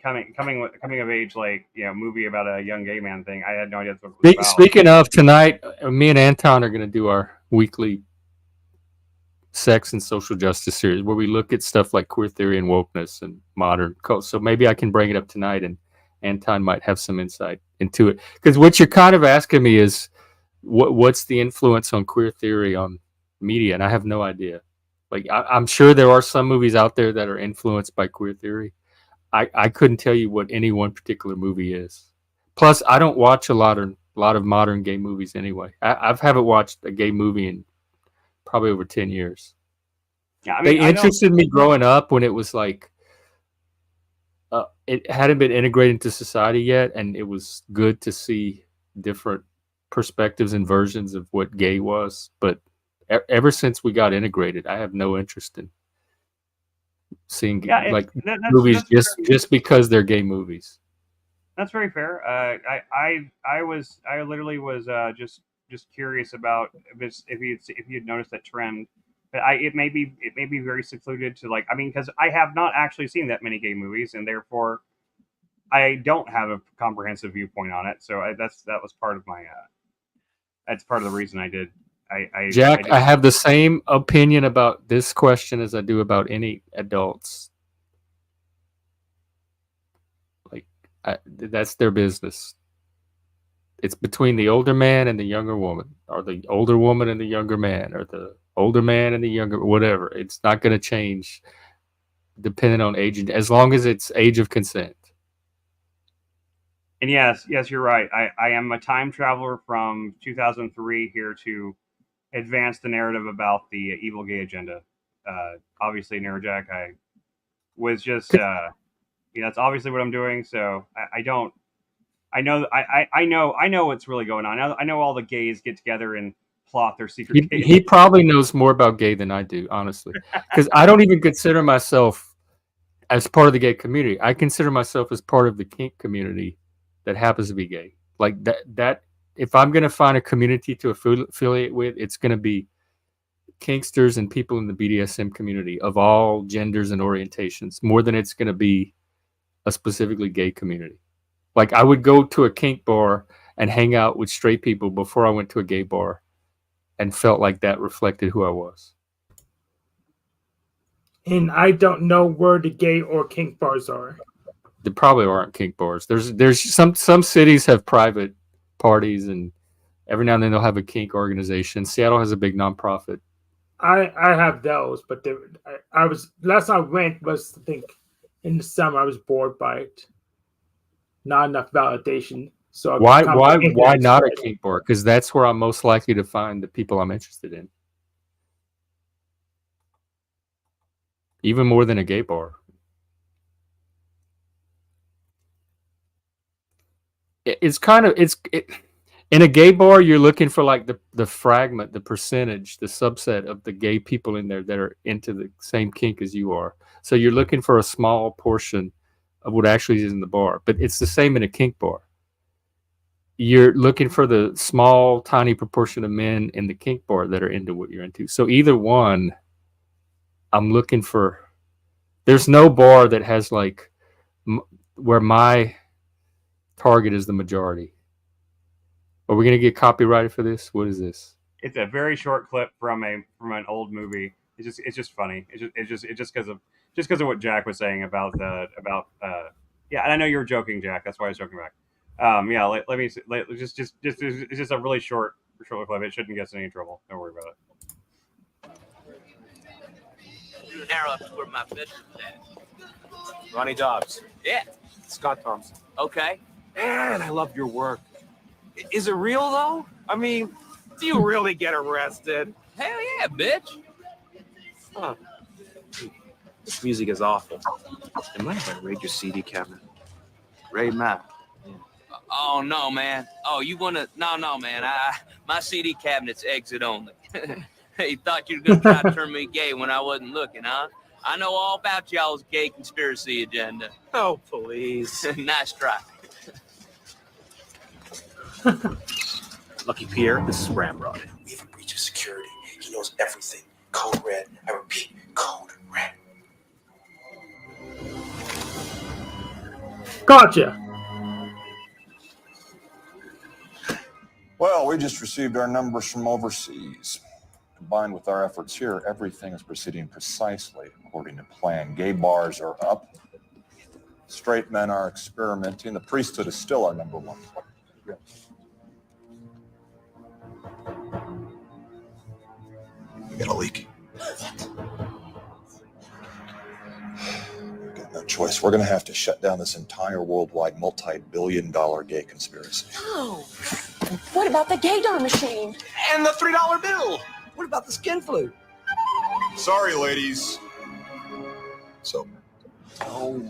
[SPEAKER 2] coming of age, like, you know, movie about a young gay man thing. I had no idea that's what it was about.
[SPEAKER 1] Speaking of, tonight, me and Anton are going to do our weekly sex and social justice series where we look at stuff like queer theory and wokeness and modern culture. So maybe I can bring it up tonight, and Anton might have some insight into it. Because what you're kind of asking me is what's the influence on queer theory on media, and I have no idea. Like I'm sure there are some movies out there that are influenced by queer theory. I couldn't tell you what any one particular movie is. Plus, I don't watch a lot of modern gay movies anyway. I haven't watched a gay movie in probably over 10 years.
[SPEAKER 2] Yeah, I mean,
[SPEAKER 1] they interested me growing up when it was like it hadn't been integrated into society yet, and it was good to see different perspectives and versions of what gay was. But ever since we got integrated, I have no interest in seeing movies just because they're gay movies.
[SPEAKER 2] That's very fair. I literally was just curious about if you'd noticed that trend. But it may be very secluded to, like, I mean, because I have not actually seen that many gay movies, and therefore I don't have a comprehensive viewpoint on it. So that was part of my that's part of the reason I did.
[SPEAKER 1] Jack, I have the same opinion about this question as I do about any adults. Like, that's their business. It's between the older man and the younger woman, or the older woman and the younger man, or the older man and the younger, whatever. It's not going to change depending on age, as long as it's age of consent.
[SPEAKER 2] And yes, you're right. I am a time traveler from 2003 here to advance the narrative about the evil gay agenda. Obviously, Neurojack, I was just, that's obviously what I'm doing. So I know what's really going on. I know all the gays get together and plot their secret.
[SPEAKER 1] He probably knows more about gay than I do, honestly, because I don't even consider myself as part of the gay community. I consider myself as part of the kink community that happens to be gay. Like that if I'm going to find a community to affiliate with, it's going to be kinksters and people in the BDSM community of all genders and orientations, more than it's going to be a specifically gay community. Like, I would go to a kink bar and hang out with straight people before I went to a gay bar, and felt like that reflected who I was.
[SPEAKER 3] And I don't know where the gay or kink bars are.
[SPEAKER 1] There probably aren't kink bars. There's some cities have private parties, and every now and then they'll have a kink organization. Seattle has a big nonprofit.
[SPEAKER 3] I have those, but I was last time I went was, I think, in the summer. I was bored by it. Not enough validation. So
[SPEAKER 1] why not a kink bar? Because that's where I'm most likely to find the people I'm interested in. Even more than a gay bar. In a gay bar, you're looking for like the fragment, the percentage, the subset of the gay people in there that are into the same kink as you are. So you're looking for a small portion of what actually is in the bar. But it's the same in a kink bar. You're looking for the small, tiny proportion of men in the kink bar that are into what you're into. So either one, I'm looking for. There's no bar that has like where my target is the majority. Are we gonna get copyrighted for this? What is this?
[SPEAKER 2] It's a very short clip from an old movie. It's just funny. It's just because of what Jack was saying about yeah. And I know you were joking, Jack. That's why I was joking back. Yeah. Let me just it's just a really short clip. It shouldn't get us in any trouble. Don't worry about it.
[SPEAKER 4] Arrow up to where my fish is at.
[SPEAKER 5] Ronnie Dobbs.
[SPEAKER 4] Yeah.
[SPEAKER 5] Scott Thompson.
[SPEAKER 4] Okay.
[SPEAKER 5] Man, I love your work. Is it real, though? I mean, do you really get arrested?
[SPEAKER 4] Hell yeah, bitch.
[SPEAKER 5] Huh. This music is awful. And mind if I raid your CD cabinet?
[SPEAKER 6] Raid Matt.
[SPEAKER 4] Oh, no, man. Oh, you want to... No, man. My CD cabinet's exit only. You thought you were going to try to turn me gay when I wasn't looking, huh? I know all about y'all's gay conspiracy agenda.
[SPEAKER 5] Oh, please.
[SPEAKER 4] Nice try.
[SPEAKER 6] Lucky Pierre, this is Ramrod.
[SPEAKER 7] We have a breach of security. He knows everything. Code red. I repeat, code red.
[SPEAKER 3] Gotcha.
[SPEAKER 8] Well, we just received our numbers from overseas. Combined with our efforts here, everything is proceeding precisely according to plan. Gay bars are up. Straight men are experimenting. The priesthood is still our number one.
[SPEAKER 7] We got a leak. Got no choice. We're going to have to shut down this entire worldwide multi-billion-dollar gay conspiracy.
[SPEAKER 9] Oh, what about the gaydar machine?
[SPEAKER 5] And the $3 bill. What about the skin flu?
[SPEAKER 8] Sorry, ladies.
[SPEAKER 7] So, tell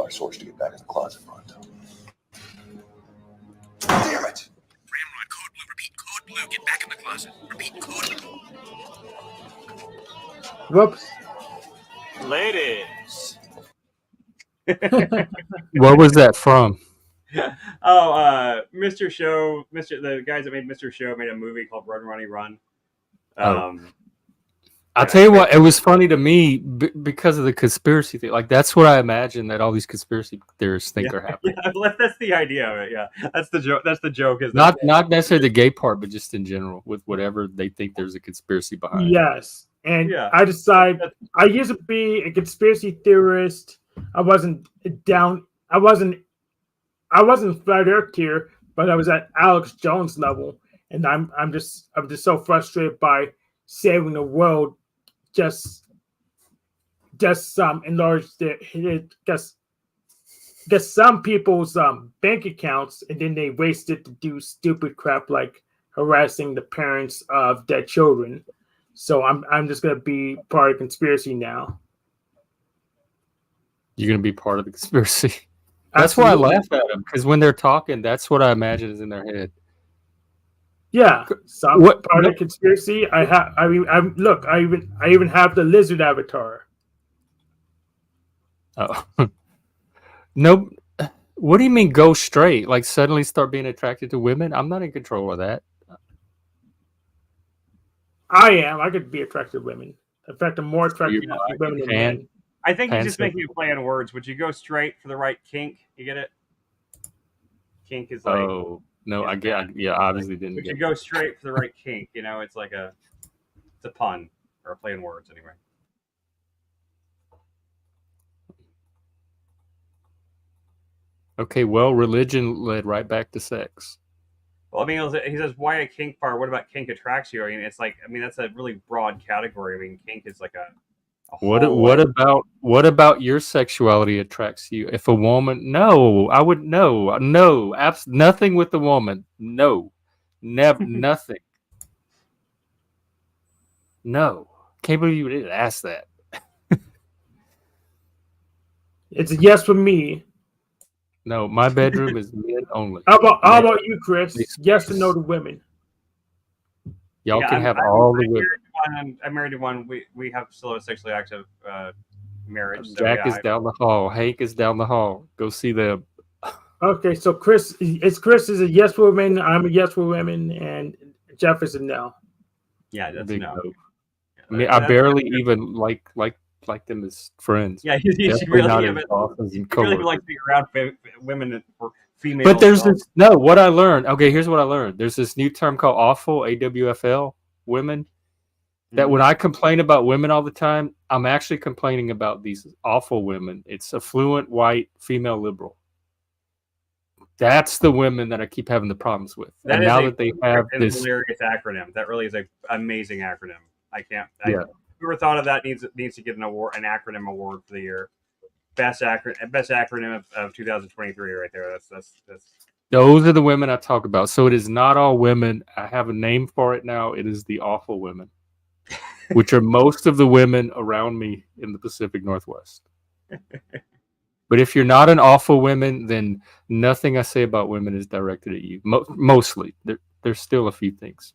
[SPEAKER 7] our source to get back in the closet, Pronto. Damn it!
[SPEAKER 6] Ramrod, code blue. Repeat, code blue. Get back in the closet. Repeat, code blue.
[SPEAKER 3] Whoops.
[SPEAKER 5] Ladies.
[SPEAKER 1] What was that from?
[SPEAKER 2] Mr. Show, the guys that made Mr. Show made a movie called Run Ronnie Run.
[SPEAKER 1] I'll tell you what, it was funny to me because of the conspiracy thing. Like, that's what I imagine that all these conspiracy theorists think are happening.
[SPEAKER 2] Yeah, that's the idea of it. Yeah, that's the joke. That's the joke. Is
[SPEAKER 1] Not necessarily the gay part, but just in general with whatever they think there's a conspiracy behind.
[SPEAKER 3] Yes. And
[SPEAKER 2] Yeah.
[SPEAKER 3] I decided I used to be a conspiracy theorist. I wasn't flat earth tier, but I was at Alex Jones level. And I'm just so frustrated by saving the world just enlarge just some people's bank accounts, and then they waste it to do stupid crap like harassing the parents of dead children. So I'm just gonna be part of conspiracy now.
[SPEAKER 1] You're going to be part of the conspiracy. That's why I laugh at them, because when they're talking, that's what I imagine is in their head.
[SPEAKER 3] Yeah, so I'm
[SPEAKER 1] What-
[SPEAKER 3] part of the conspiracy. I even have the lizard avatar.
[SPEAKER 1] Oh. No. What do you mean go straight? Like suddenly start being attracted to women? I'm not in control of that.
[SPEAKER 3] I could be attracted to women. In fact, I'm more attracted
[SPEAKER 1] You're
[SPEAKER 3] to women than
[SPEAKER 1] can.
[SPEAKER 3] men.
[SPEAKER 2] I think he's just
[SPEAKER 1] Pansexual.
[SPEAKER 2] making a play on words. Would you go straight for the right kink? You get it? Kink is like.
[SPEAKER 1] Oh, no, I get. Yeah, obviously didn't
[SPEAKER 2] Would
[SPEAKER 1] get
[SPEAKER 2] you go straight for the right kink? You know, it's like it's a pun or a play on words anyway.
[SPEAKER 1] Okay, well, religion led right back to sex.
[SPEAKER 2] Well, I mean, he says, why a kink bar? What about kink attracts you? I mean, it's like, that's a really broad category. I mean, kink is like a
[SPEAKER 1] What
[SPEAKER 2] whole,
[SPEAKER 1] what about your sexuality attracts you? If a woman, no, I would no, nothing with the woman, no, never, nothing, no. Can't believe you didn't ask that.
[SPEAKER 3] It's a yes for me.
[SPEAKER 1] No, my bedroom is men only.
[SPEAKER 3] How about you, Chris? Yes or no to women?
[SPEAKER 1] Y'all
[SPEAKER 2] Yeah,
[SPEAKER 1] can
[SPEAKER 2] I'm-
[SPEAKER 1] have
[SPEAKER 2] I'm
[SPEAKER 1] all the
[SPEAKER 2] married
[SPEAKER 1] women.
[SPEAKER 2] to one. I'm married to one. We have still a sexually active marriage. So
[SPEAKER 1] Jack
[SPEAKER 2] yeah,
[SPEAKER 1] is down the hall. Hank is down the hall. Go see them.
[SPEAKER 3] Okay, so Chris is a yes for women. I'm a yes for women, and Jeff is a no.
[SPEAKER 2] yeah, that's
[SPEAKER 1] Big
[SPEAKER 2] no.
[SPEAKER 1] no.
[SPEAKER 2] Yeah,
[SPEAKER 1] I mean, I
[SPEAKER 2] that's-
[SPEAKER 1] barely even like them as friends.
[SPEAKER 2] Yeah, you
[SPEAKER 1] Definitely
[SPEAKER 2] really,
[SPEAKER 1] not
[SPEAKER 2] yeah,
[SPEAKER 1] as
[SPEAKER 2] but
[SPEAKER 1] bosses and
[SPEAKER 2] you really
[SPEAKER 1] coworkers.
[SPEAKER 2] like to be around women or female.
[SPEAKER 1] But there's this no. What I learned. Okay, here's what I learned. There's this new term called awful, AWFL, women. That when I complain about women all the time, I'm actually complaining about these awful women. It's affluent, white, female liberal. That's the women that I keep having the problems with. And now that they have this,
[SPEAKER 2] hilarious acronym, that really is an amazing acronym.
[SPEAKER 1] Yeah.
[SPEAKER 2] Whoever thought of that needs to get an award, an acronym award for the year. Best acronym of 2023 right there. That's
[SPEAKER 1] those are the women I talk about. So it is not all women. I have a name for it now. It is the awful women, which are most of the women around me in the Pacific Northwest. But if you're not an awful woman, then nothing I say about women is directed at you. Mostly, there's still a few things,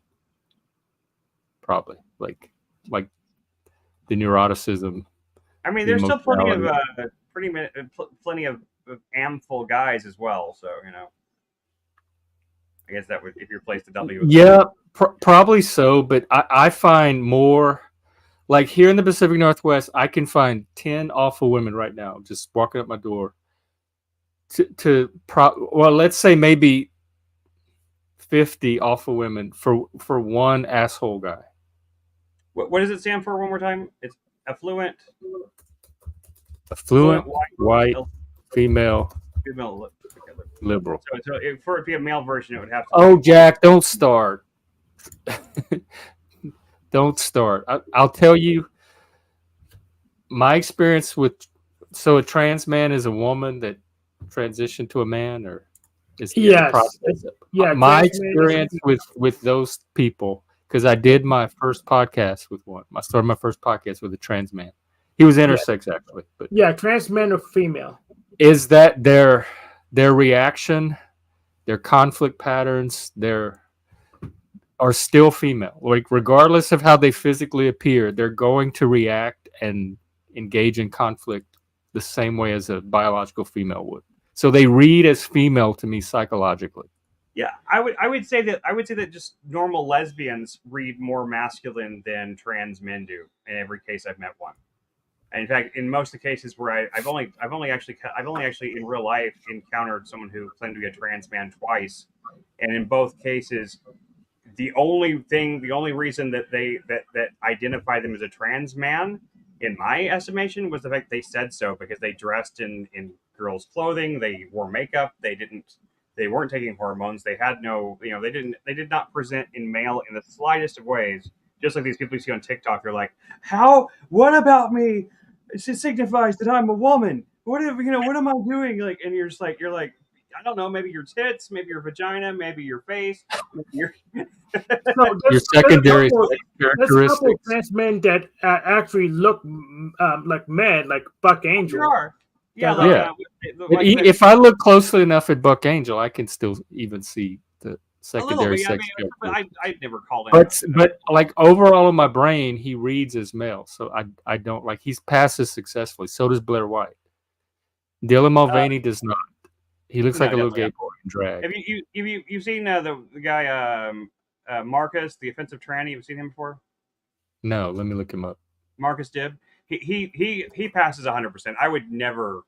[SPEAKER 1] probably like the neuroticism.
[SPEAKER 2] I mean,
[SPEAKER 1] The
[SPEAKER 2] there's still plenty of
[SPEAKER 1] emotionality.
[SPEAKER 2] plenty of amful guys as well. So I guess that would, if you're placed the W.
[SPEAKER 1] Yeah, probably so. But I find more like here in the Pacific Northwest, I can find 10 awful women right now just walking up my door. Well, let's say maybe 50 awful women for one asshole guy.
[SPEAKER 2] What does it stand for one more time? It's affluent
[SPEAKER 1] White, female,
[SPEAKER 2] female
[SPEAKER 1] liberal.
[SPEAKER 2] So for it to be a male version, it would have to.
[SPEAKER 1] Oh, Jack, don't start. Don't start. I'll tell you my experience with. So a trans man is a woman that transitioned to a man, or is
[SPEAKER 3] Yes.
[SPEAKER 1] process?
[SPEAKER 3] Yeah.
[SPEAKER 1] My
[SPEAKER 3] trans man is-
[SPEAKER 1] experience with those people, because I did my first podcast with one. I started my first podcast with a trans man. He was intersex actually, but
[SPEAKER 3] Yeah, trans men are female.
[SPEAKER 1] is that their reaction, their conflict patterns, are still female. Like regardless of how they physically appear, they're going to react and engage in conflict the same way as a biological female would. So they read as female to me psychologically.
[SPEAKER 2] Yeah, I would say that just normal lesbians read more masculine than trans men do in every case I've met one. And in fact, in most of the cases where I've only actually in real life encountered someone who claimed to be a trans man twice, and in both cases, the only reason that they identify them as a trans man, in my estimation, was the fact they said so, because they dressed in girls' clothing, they wore makeup, they weren't taking hormones, they had no, they did not present in male in the slightest of ways. Just like these people you see on TikTok, they're like, what about me? It signifies that I'm a woman. What am I doing? Like, and you're like, I don't know, maybe your tits, maybe your vagina, maybe your face,
[SPEAKER 3] So
[SPEAKER 1] Your secondary
[SPEAKER 3] there's a couple
[SPEAKER 1] characteristics.
[SPEAKER 3] trans men that actually look like men, like Buck Angel.
[SPEAKER 2] There are. Yeah,
[SPEAKER 1] Yeah. If I look closely enough at Buck Angel, I can still even see the
[SPEAKER 2] a little
[SPEAKER 1] secondary
[SPEAKER 2] bit.
[SPEAKER 1] sex
[SPEAKER 2] But
[SPEAKER 1] characteristics.
[SPEAKER 2] I'd never called him.
[SPEAKER 1] But like overall in my brain, he reads as male, so I don't like he's passes successfully. So does Blair White. Dylan Mulvaney does not. He looks
[SPEAKER 2] No,
[SPEAKER 1] like a little
[SPEAKER 2] definitely
[SPEAKER 1] gay boy in drag.
[SPEAKER 2] Have you've seen the guy Marcus, the offensive tranny? You've seen him before?
[SPEAKER 1] No, let me look him up.
[SPEAKER 2] Marcus Dibb. He passes 100%. I would never.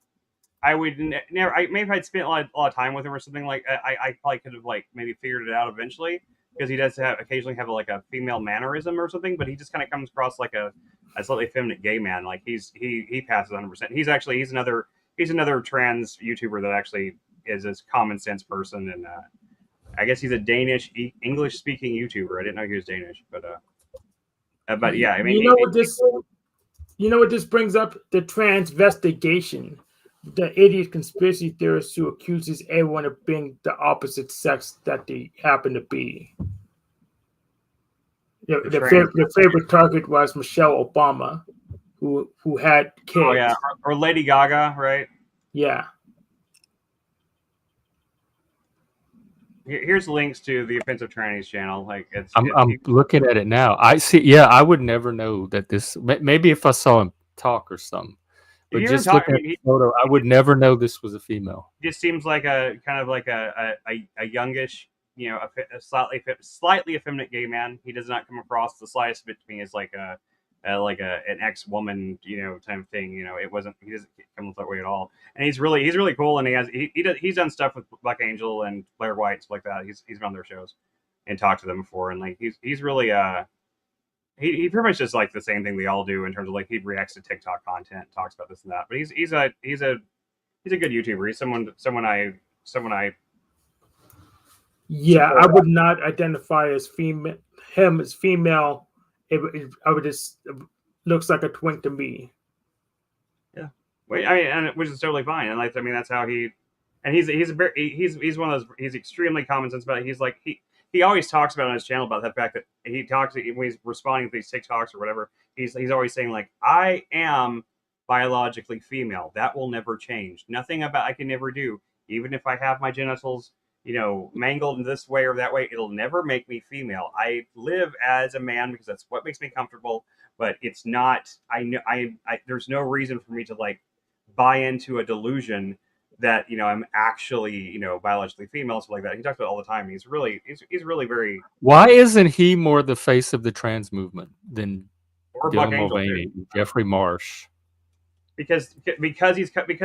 [SPEAKER 2] I maybe if I'd spent a lot of time with him or something, like I probably could have like maybe figured it out eventually, because he does occasionally have like a female mannerism or something, but he just kind of comes across like a slightly effeminate gay man. Like he passes 100%. He's another trans YouTuber that actually is a common sense person, and I guess he's a Danish English speaking YouTuber. I didn't know he was Danish, but yeah, I mean,
[SPEAKER 3] you know what this brings up? The transvestigation. The idiot conspiracy theorist who accuses everyone of being the opposite sex that they happen to be. The favorite target was Michelle Obama, who had kids.
[SPEAKER 2] Oh yeah, or Lady Gaga, right?
[SPEAKER 3] Yeah.
[SPEAKER 2] Here's links to the Offensive Trannies channel. Like
[SPEAKER 1] I'm looking at it now. I see. Yeah, I would never know that this. Maybe if I saw him talk or something. But
[SPEAKER 2] You
[SPEAKER 1] just
[SPEAKER 2] talk-
[SPEAKER 1] looking at the photo, I would never know this was a female.
[SPEAKER 2] just seems like a kind of like a youngish, a slightly effeminate gay man. He does not come across the slightest bit to me as like an ex-woman, type of thing. He doesn't come that way at all. And he's really cool, and he's done stuff with Buck Angel and Blair White, stuff like that. He's been on their shows and talked to them before, and like he's really he pretty much does like the same thing they all do in terms of like he reacts to TikTok content, talks about this and that. But he's a good YouTuber. He's someone I
[SPEAKER 3] Yeah, I would not identify as him as female. I would just looks like a twink to me.
[SPEAKER 2] Yeah, which is totally fine. And that's how he. And he's one of those. He's extremely common sense about it. He's like he always talks about on his channel about the fact that he talks when he's responding to these TikToks or whatever. He's always saying like, I am biologically female. That will never change. Nothing about I can never do. Even if I have my genitals, mangled in this way or that way, it'll never make me female. I live as a man because that's what makes me comfortable. But it's not. There's no reason for me to like buy into a delusion that I'm actually biologically female, stuff like that. He talks about it all the time. He's really very.
[SPEAKER 1] Why isn't he more the face of the trans movement than
[SPEAKER 2] Or Buck
[SPEAKER 1] Dylan
[SPEAKER 2] Angel,
[SPEAKER 1] Mulvaney, Jeffrey Marsh?
[SPEAKER 2] because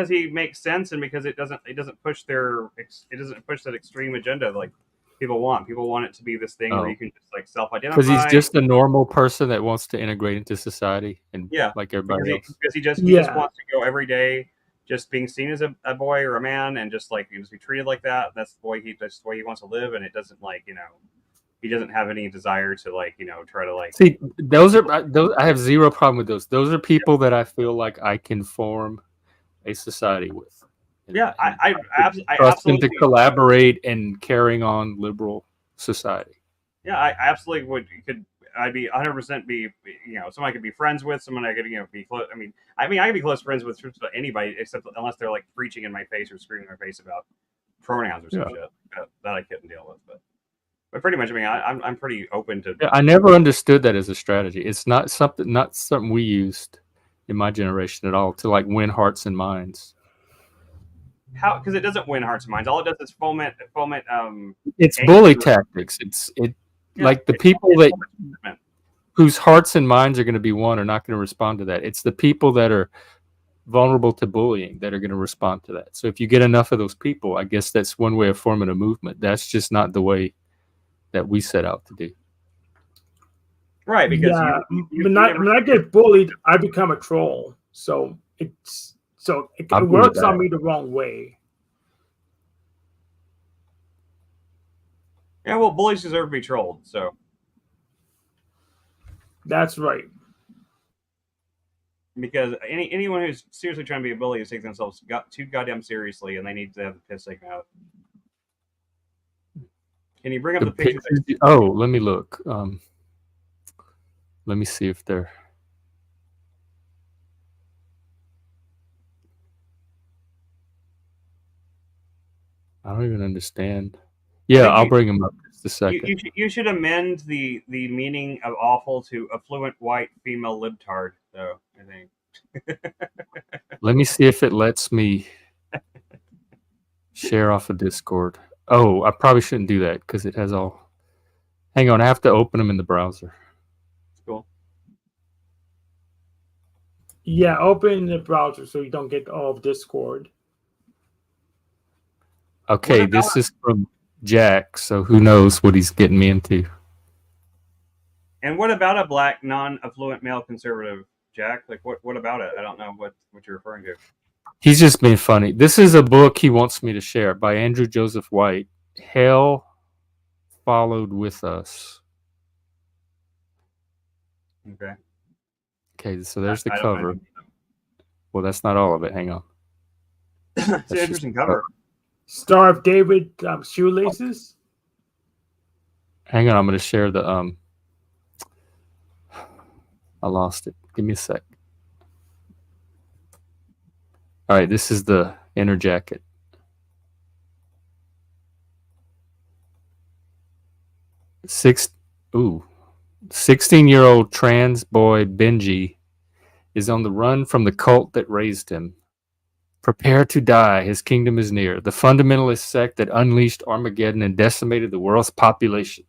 [SPEAKER 2] he makes sense, and because it doesn't push that extreme agenda like people want. People want it to be this thing where you can just like self-identify.
[SPEAKER 1] Because he's just a normal person that wants to integrate into society and like everybody else.
[SPEAKER 2] Because he just wants to go every day, just being seen as a boy or a man, and just like be treated like that. That's the way he wants to live, and it doesn't he doesn't have any desire to try to
[SPEAKER 1] see those. I have zero problem with those. Those are people that I feel like I can form a society with.
[SPEAKER 2] Yeah, I
[SPEAKER 1] trust them
[SPEAKER 2] absolutely
[SPEAKER 1] to collaborate and carrying on liberal society.
[SPEAKER 2] Yeah, I absolutely would. I'd be 100% be someone I could be friends with, someone I could be close. I mean I could be close friends with just about anybody, except unless they're like preaching in my face or screaming in my face about pronouns or some shit that I couldn't deal with. But pretty much, I'm pretty open to.
[SPEAKER 1] Yeah, I never understood that as a strategy. It's not something we used in my generation at all to like win hearts and minds.
[SPEAKER 2] How? Because it doesn't win hearts and minds. All it does is foment.
[SPEAKER 1] It's bully tactics. Like the people whose hearts and minds are going to be won are not going to respond to that. It's the people that are vulnerable to bullying that are going to respond to that. So if you get enough of those people, I guess that's one way of forming a movement. That's just not the way that we set out to do.
[SPEAKER 2] Right, because
[SPEAKER 3] when I get bullied, I become a troll. So it works on me the wrong way.
[SPEAKER 2] Yeah, well, bullies deserve to be trolled, so.
[SPEAKER 3] That's right.
[SPEAKER 2] Because anyone who's seriously trying to be a bully is taking themselves too goddamn seriously, and they need to have the piss taken out. Can you bring up the pictures?
[SPEAKER 1] Oh, let me look. Let me see if they're. I don't even understand. Yeah, I'll bring them up just a second.
[SPEAKER 2] You should amend the meaning of awful to affluent white female libtard, though, I think.
[SPEAKER 1] Let me see if it lets me share off a Discord. Oh, I probably shouldn't do that because it has all. Hang on, I have to open them in the browser.
[SPEAKER 2] Cool.
[SPEAKER 3] Yeah, open the browser so you don't get all of Discord.
[SPEAKER 1] Okay, this is from Jack, so who knows what he's getting me into.
[SPEAKER 2] And what about a black, non-affluent male conservative, Jack? Like, what about it? I don't know what you're referring to.
[SPEAKER 1] He's just being funny. This is a book he wants me to share by Andrew Joseph White. Hell Followed With Us. Okay, so there's the cover. Well, that's not all of it. Hang on.
[SPEAKER 2] It's an interesting cover.
[SPEAKER 3] Star of David shoelaces.
[SPEAKER 1] Hang on, I'm going to share the. I lost it. Give me a sec. All right, this is the inner jacket. Ooh. 16-year-old trans boy Benji is on the run from the cult that raised him. Prepare to die. His kingdom is near. The fundamentalist sect that unleashed Armageddon and decimated the world's population.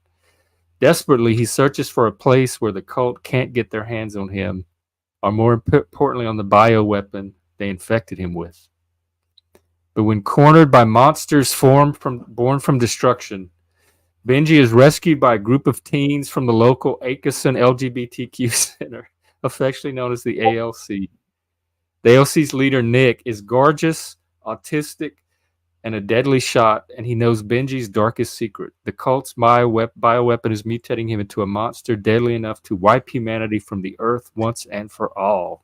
[SPEAKER 1] Desperately, he searches for a place where the cult can't get their hands on him, or more importantly, on the bioweapon they infected him with. But when cornered by monsters born from destruction, Benji is rescued by a group of teens from the local Atchison LGBTQ center, affectionately known as the ALC. The ALC's leader, Nick, is gorgeous, autistic, and a deadly shot, and he knows Benji's darkest secret. The cult's bioweapon is mutating him into a monster deadly enough to wipe humanity from the earth once and for all.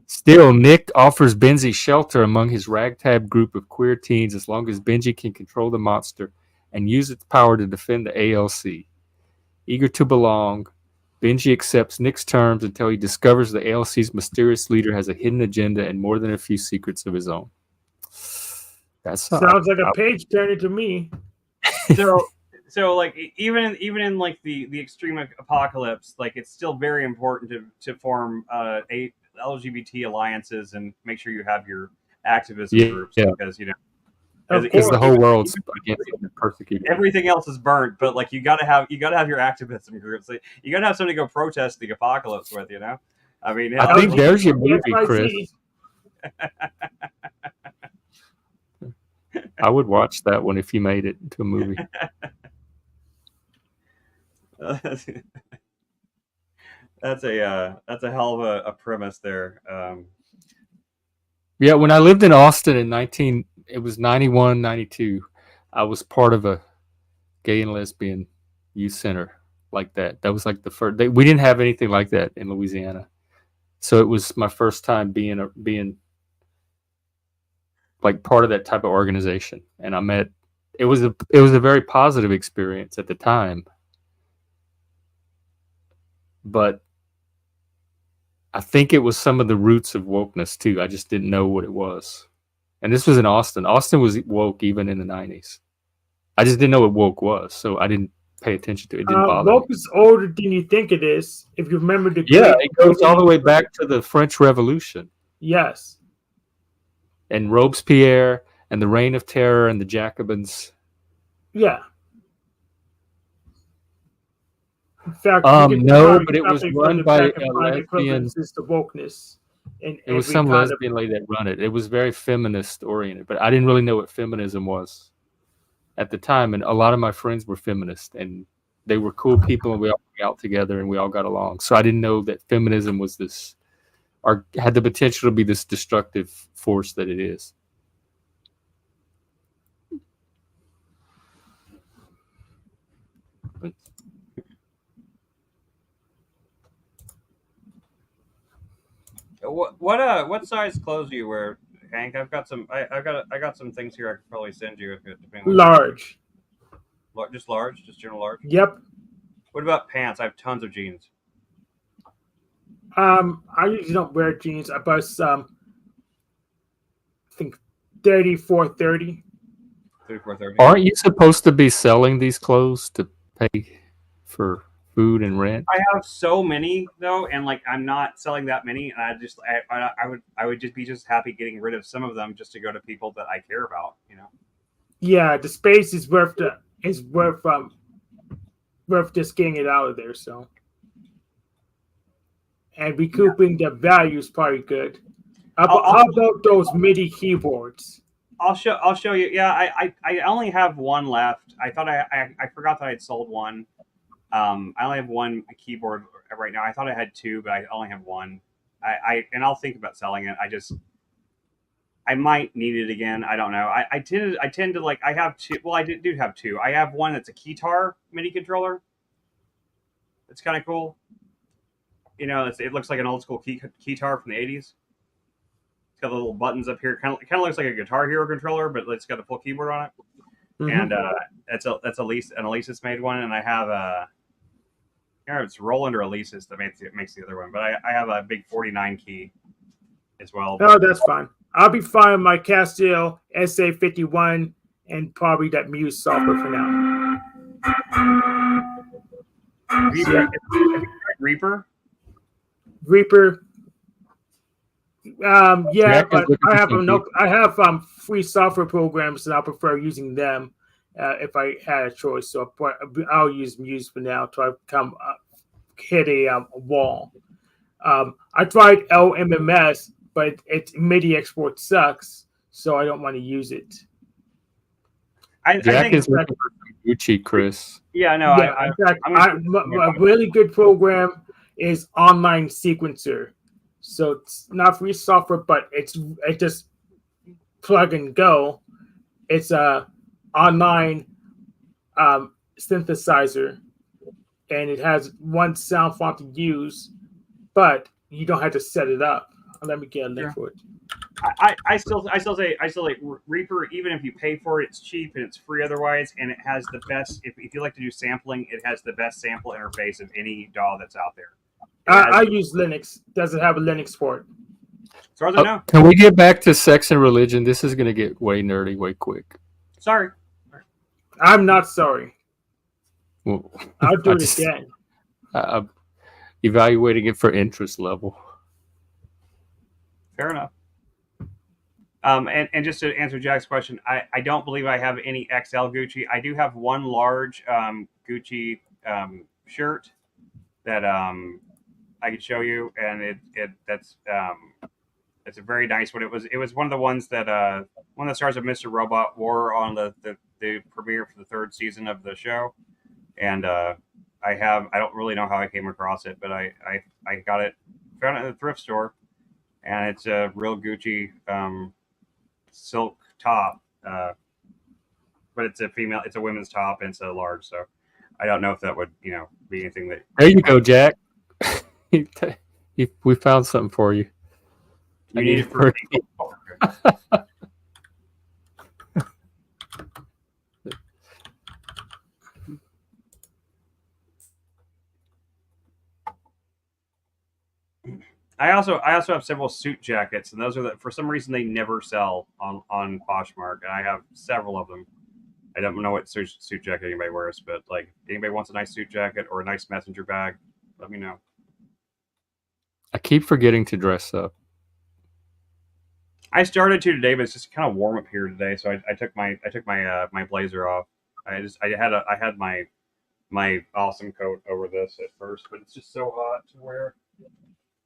[SPEAKER 1] Still, Nick offers Benji shelter among his ragtag group of queer teens as long as Benji can control the monster and use its power to defend the ALC. Eager to belong, Benji accepts Nick's terms until he discovers the ALC's mysterious leader has a hidden agenda and more than a few secrets of his own. That's
[SPEAKER 3] Sounds like a page turner to me.
[SPEAKER 2] So like even in like the extreme apocalypse, like it's still very important to form LGBT alliances and make sure you have your activism groups because
[SPEAKER 1] because the whole world's against persecuted.
[SPEAKER 2] Everything else is burnt, but like you gotta have your activism groups. Like, you gotta have somebody go protest the apocalypse with. I mean,
[SPEAKER 1] I think there's your movie, Chris. I would watch that one if you made it into a movie.
[SPEAKER 2] That's a hell of a premise there.
[SPEAKER 1] Yeah, when I lived in Austin in 91, 92, I was part of a gay and lesbian youth center like that. That was like the first. We didn't have anything like that in Louisiana, so it was my first time being like part of that type of organization. And I met. It was a very positive experience at the time, but I think it was some of the roots of wokeness too. I just didn't know what it was. And this was in Austin. Austin was woke even in the 90s. I just didn't know what woke was, so I didn't pay attention to it. It didn't bother me.
[SPEAKER 3] Woke is older than you think it is. If you remember the
[SPEAKER 1] it goes all the way back to the French Revolution.
[SPEAKER 3] Yes.
[SPEAKER 1] And Robespierre and the Reign of Terror and the Jacobins.
[SPEAKER 3] Yeah. In fact,
[SPEAKER 1] no, but it was run by lesbians.
[SPEAKER 3] The wokeness.
[SPEAKER 1] It was some lesbian lady that run it. It was very feminist oriented, but I didn't really know what feminism was at the time. And a lot of my friends were feminists, and they were cool people, and we all hung out together, and we all got along. So I didn't know that feminism was this, or had the potential to be this destructive force that it is.
[SPEAKER 2] What size clothes do you wear, Hank? I got some things here I could probably send you.
[SPEAKER 3] Large.
[SPEAKER 2] Just large, just general large.
[SPEAKER 3] Yep.
[SPEAKER 2] What about pants? I have tons of jeans.
[SPEAKER 3] I usually don't wear jeans. I buy some. I think 34-30.
[SPEAKER 2] 34-30.
[SPEAKER 1] Aren't you supposed to be selling these clothes to pay for food and rent?
[SPEAKER 2] I have so many though, and like I'm not selling that many, and I would just be happy getting rid of some of them just to go to people that I care about,
[SPEAKER 3] Yeah, the space is worth just getting it out of there. So, and recouping the value is probably good. How about those MIDI keyboards?
[SPEAKER 2] I'll show you. Yeah, I only have one left. I thought I forgot that I had sold one. I only have one keyboard right now. I thought I had two, but I only have one. And I'll think about selling it. I might need it again. I don't know. I tend to like. I have two. Well, I do have two. I have one that's a Keytar MIDI controller. It's kind of cool. It looks like an old school Keytar from the 80s. It's got the little buttons up here. Kind of looks like a Guitar Hero controller, but it's got a full keyboard on it. Mm-hmm. And that's an Alesis made one, and I have it's Roland or Alesis that makes the other one, but I have a big 49 key as well.
[SPEAKER 3] Oh, that's fine. I'll be fine with my Casio SA51 and probably that Muse software for now.
[SPEAKER 2] Have you tried Reaper?
[SPEAKER 3] Reaper. Yeah, but I have free software programs, and I prefer using them if I had a choice. So I'll use Muse for now till I hit a wall. I tried LMMS, but its MIDI export sucks, so I don't want to use it.
[SPEAKER 1] Jack is looking for Gucci, Chris.
[SPEAKER 2] Yeah, no.
[SPEAKER 3] Yeah, a really good program is Online Sequencer. So it's not free software, but it's just plug and go. It's a online synthesizer, and it has one sound font to use, but you don't have to set it up. Let me get a link for it.
[SPEAKER 2] I still say Reaper. Even if you pay for it, it's cheap and it's free otherwise, and it has the best. If you like to do sampling, it has the best sample interface of any DAW that's out there.
[SPEAKER 3] I use Linux. Does it have a Linux port?
[SPEAKER 2] As far as I know.
[SPEAKER 1] Can we get back to sex and religion? This is going to get way nerdy way quick.
[SPEAKER 2] Sorry.
[SPEAKER 3] I'm not sorry.
[SPEAKER 1] Well,
[SPEAKER 3] I'll do
[SPEAKER 1] I
[SPEAKER 3] it
[SPEAKER 1] just-
[SPEAKER 3] again.
[SPEAKER 1] I'm evaluating it for interest level.
[SPEAKER 2] Fair enough. And just to answer Jack's question, I don't believe I have any XL Gucci. I do have one large Gucci shirt that I could show you, and that's it's a very nice one. It was one of the ones that one of the stars of Mr. Robot wore on the premiere for the 3rd season of the show, and I don't really know how I came across it, but I got it, found it at the thrift store, and it's a real Gucci silk top, but it's a women's top, and it's a large, so I don't know if that would be anything that.
[SPEAKER 1] There you go, Jack. We found something for you.
[SPEAKER 2] You need it for I also have several suit jackets, and those are for some reason they never sell on Poshmark, and I have several of them. I don't know what suit jacket anybody wears, but like anybody wants a nice suit jacket or a nice messenger bag, let me know.
[SPEAKER 1] I keep forgetting to dress up.
[SPEAKER 2] I started to today, but it's just kind of warm up here today, so I took my my blazer off. I had my awesome coat over this at first, but it's just so hot to wear.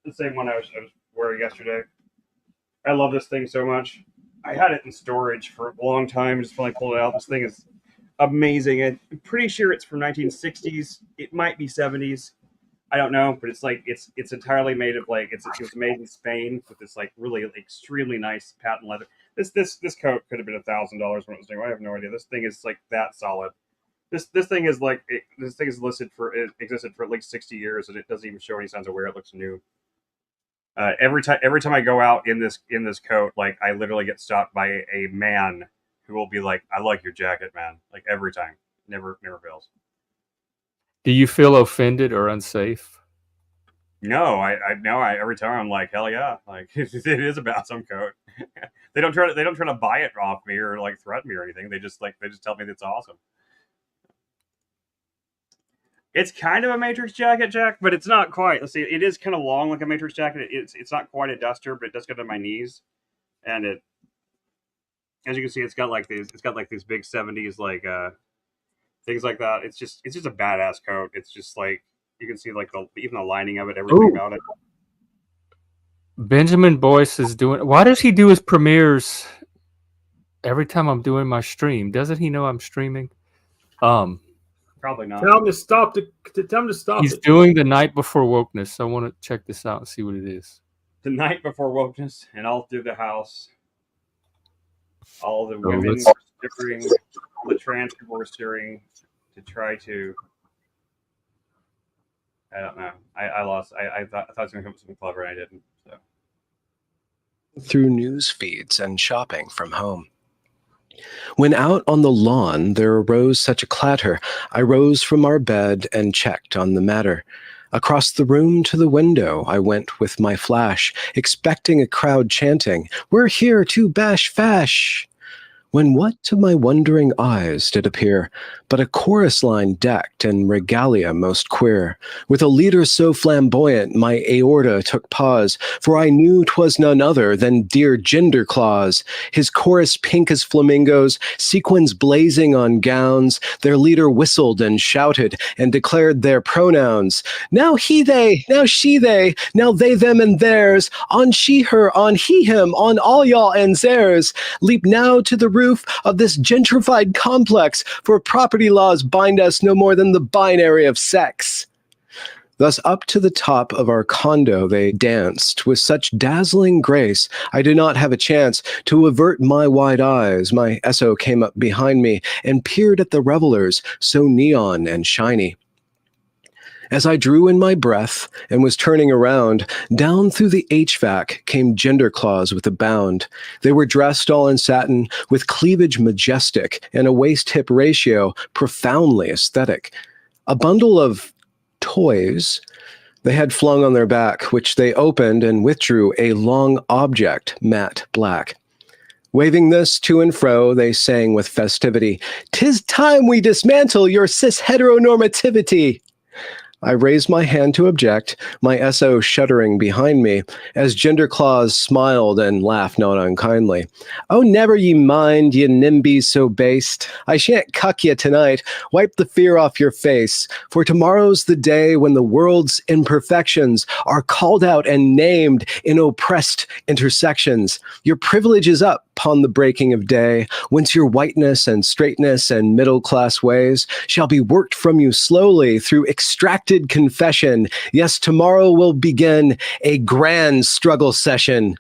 [SPEAKER 2] The same one I was wearing yesterday. I love this thing so much. I had it in storage for a long time. Just finally pulled it out. This thing is amazing. I'm pretty sure it's from 1960s. It might be 70s. I don't know, but it's like it's entirely made of like it was made in Spain with this like really extremely nice patent leather. This coat could have been $1,000 when it was new. I have no idea. This thing is like that solid. This thing is like this thing is existed for at least 60 years, and it doesn't even show any signs of wear. It looks new. Every time I go out in this coat, like I literally get stopped by a man who will be like, "I like your jacket, man." Like every time, never fails.
[SPEAKER 1] Do you feel offended or unsafe?
[SPEAKER 2] No, I every time I'm like, hell yeah, like it is about some coat. They don't try to buy it off me or like threaten me or anything. They just tell me it's awesome. It's kind of a Matrix jacket, Jack, but it's not quite. Let's see, it is kind of long like a Matrix jacket. It's not quite a duster, but it does go to my knees, and it, as you can see, it's got like these big 70s like things like that. It's just a badass coat. It's just like you can see like even the lining of it, everything about it.
[SPEAKER 1] Benjamin Boyce is doing. Why does he do his premieres every time I'm doing my stream? Doesn't he know I'm streaming?
[SPEAKER 2] Probably not.
[SPEAKER 3] Tell him to stop. Tell him to stop.
[SPEAKER 1] He's doing the night before wokeness. So I want to check this out and see what it is.
[SPEAKER 2] The night before wokeness, and all through the house, all the
[SPEAKER 1] So
[SPEAKER 2] women
[SPEAKER 1] let's-
[SPEAKER 2] were stirring, all the trans people were stirring to try to. I don't know. I lost. I thought I was going to come up with something clever, and I didn't. So.
[SPEAKER 10] Through news feeds and shopping from home. When out on the lawn there arose such a clatter, I rose from our bed and checked on the matter. Across the room to the window I went with my flash, expecting a crowd chanting, "We're here to bash fash!" When what to my wondering eyes did appear but a chorus line decked in regalia most queer, with a leader so flamboyant my aorta took pause, for I knew 'twas none other than dear Gender Claus. His chorus pink as flamingos, sequins blazing on gowns, their leader whistled and shouted and declared their pronouns. Now he they, now she they, now they them and theirs, on she her, on he him, on all y'all and theirs. Leap now to the roof of this gentrified complex, for property laws bind us no more than the binary of sex. Thus up to the top of our condo they danced with such dazzling grace I did not have a chance to avert my wide eyes. My SO came up behind me and peered at the revelers, so neon and shiny. As I drew in my breath and was turning around, down through the HVAC came Gender Claus with a bound. They were dressed all in satin, with cleavage majestic and a waist-hip ratio profoundly aesthetic. A bundle of toys They had flung on their back, which they opened and withdrew a long object, matte black. Waving this to and fro, they sang with festivity, "'Tis time we dismantle your cis-heteronormativity." I raised my hand to object, my SO shuddering behind me, as Gender Claus smiled and laughed not unkindly. "Oh, never ye mind, ye NIMBYs so based. I shan't cuck ye tonight. Wipe the fear off your face. For tomorrow's the day when the world's imperfections are called out and named in oppressed intersections. Your privilege is up upon the breaking of day, whence your whiteness and straightness and middle-class ways shall be worked from you slowly through extracted confession. Yes, tomorrow will begin a grand struggle session."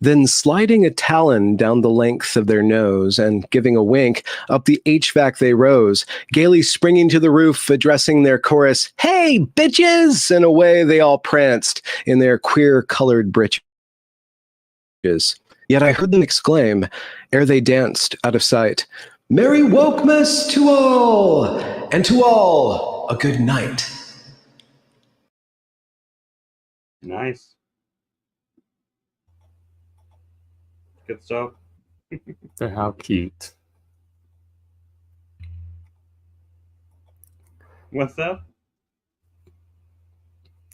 [SPEAKER 10] Then sliding a talon down the length of their nose and giving a wink, up the HVAC they rose, gaily springing to the roof, addressing their chorus, "Hey, bitches!" And away they all pranced in their queer-colored breeches. Yet I heard them exclaim, ere they danced out of sight, "Merry Wokemas to all, and to all a good night."
[SPEAKER 2] Nice. Good stuff.
[SPEAKER 1] How cute.
[SPEAKER 2] What's up?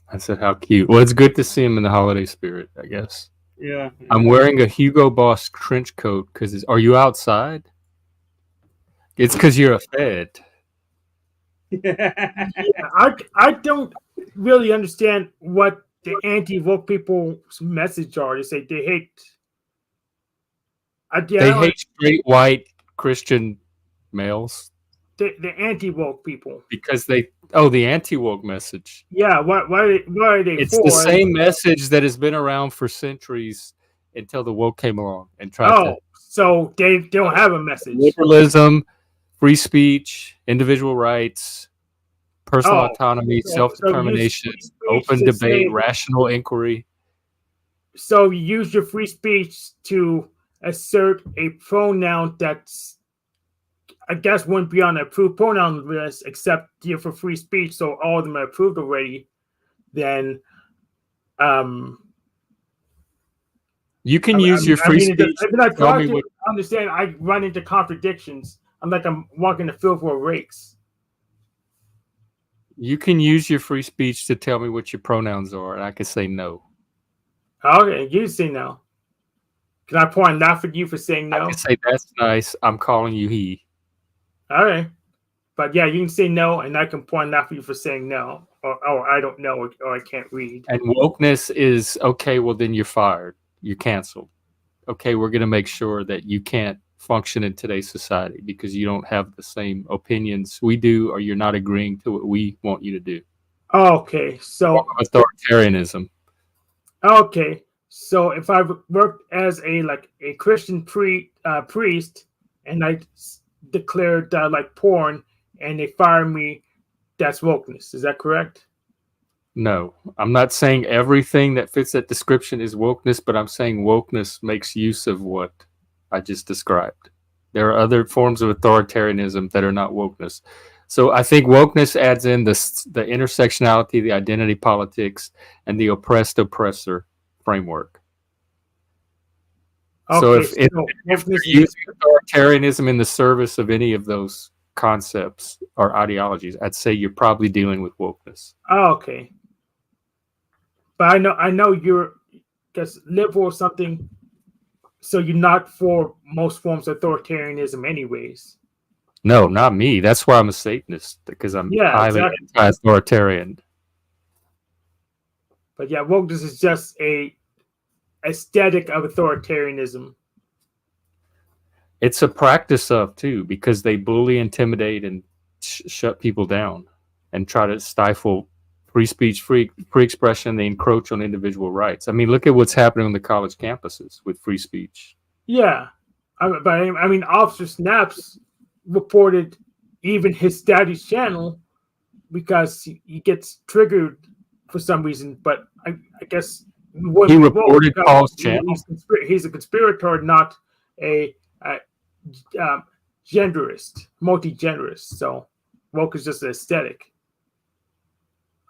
[SPEAKER 1] I said, how cute. Well, it's good to see him in the holiday spirit, I guess.
[SPEAKER 2] Yeah.
[SPEAKER 1] I'm wearing a Hugo Boss trench coat because are you outside? It's because you're a Fed.
[SPEAKER 3] Yeah, I don't really understand what the anti-woke people's message are. They say they hate.
[SPEAKER 1] They hate straight white Christian males
[SPEAKER 3] the anti-woke people
[SPEAKER 1] because the anti-woke message.
[SPEAKER 3] Yeah, why are they?
[SPEAKER 1] It's the same message that has been around for centuries until the woke came along and tried to.
[SPEAKER 3] So they don't have a message.
[SPEAKER 1] Liberalism, free speech, individual rights, personal autonomy, self-determination, open debate, rational inquiry.
[SPEAKER 3] So you use your free speech to assert a pronoun that's, I guess, wouldn't be on the approved pronoun list, except here for free speech. So all of them are approved already. Then,
[SPEAKER 1] you can use your free speech.
[SPEAKER 3] Understand, I run into contradictions. I'm like I'm walking the field for rakes.
[SPEAKER 1] You can use your free speech to tell me what your pronouns are, and I can say no.
[SPEAKER 3] Okay, you say no. Can I point out for you for saying no?
[SPEAKER 1] I can say that's nice. I'm calling you he.
[SPEAKER 3] All right. But yeah, you can say no, and I can point out for you for saying no. Or I don't know, or I can't read.
[SPEAKER 1] And wokeness is, okay, well, then you're fired. You're canceled. Okay, we're going to make sure that you can't function in today's society because you don't have the same opinions we do, or you're not agreeing to what we want you to do.
[SPEAKER 3] Okay, so
[SPEAKER 1] authoritarianism.
[SPEAKER 3] Okay, so if I worked as a Christian priest and I declared porn and they fire me, that's wokeness. Is that correct?
[SPEAKER 1] No, I'm not saying everything that fits that description is wokeness, but I'm saying wokeness makes use of what I just described. There are other forms of authoritarianism that are not wokeness. So I think wokeness adds in the intersectionality, the identity politics, and the oppressed oppressor framework. Okay, so if you're using authoritarianism in the service of any of those concepts or ideologies, I'd say you're probably dealing with wokeness.
[SPEAKER 3] Oh, okay. But I know you're just liberal or something, so you're not for most forms of authoritarianism anyways.
[SPEAKER 1] No, not me. That's why I'm a Satanist, because I'm highly anti-authoritarian.
[SPEAKER 3] But yeah, wokeness is just a aesthetic of authoritarianism.
[SPEAKER 1] It's a practice of, too, because they bully, intimidate, and shut people down and try to stifle free speech, free expression. They encroach on individual rights. I mean, look at what's happening on the college campuses with free speech.
[SPEAKER 3] Yeah. But I mean, Officer Snaps reported even his daddy's channel because he gets triggered for some reason. But I guess
[SPEAKER 1] he reported Paul's channel.
[SPEAKER 3] He's a conspirator, not a genderist, multi-genderist. So woke is just an aesthetic.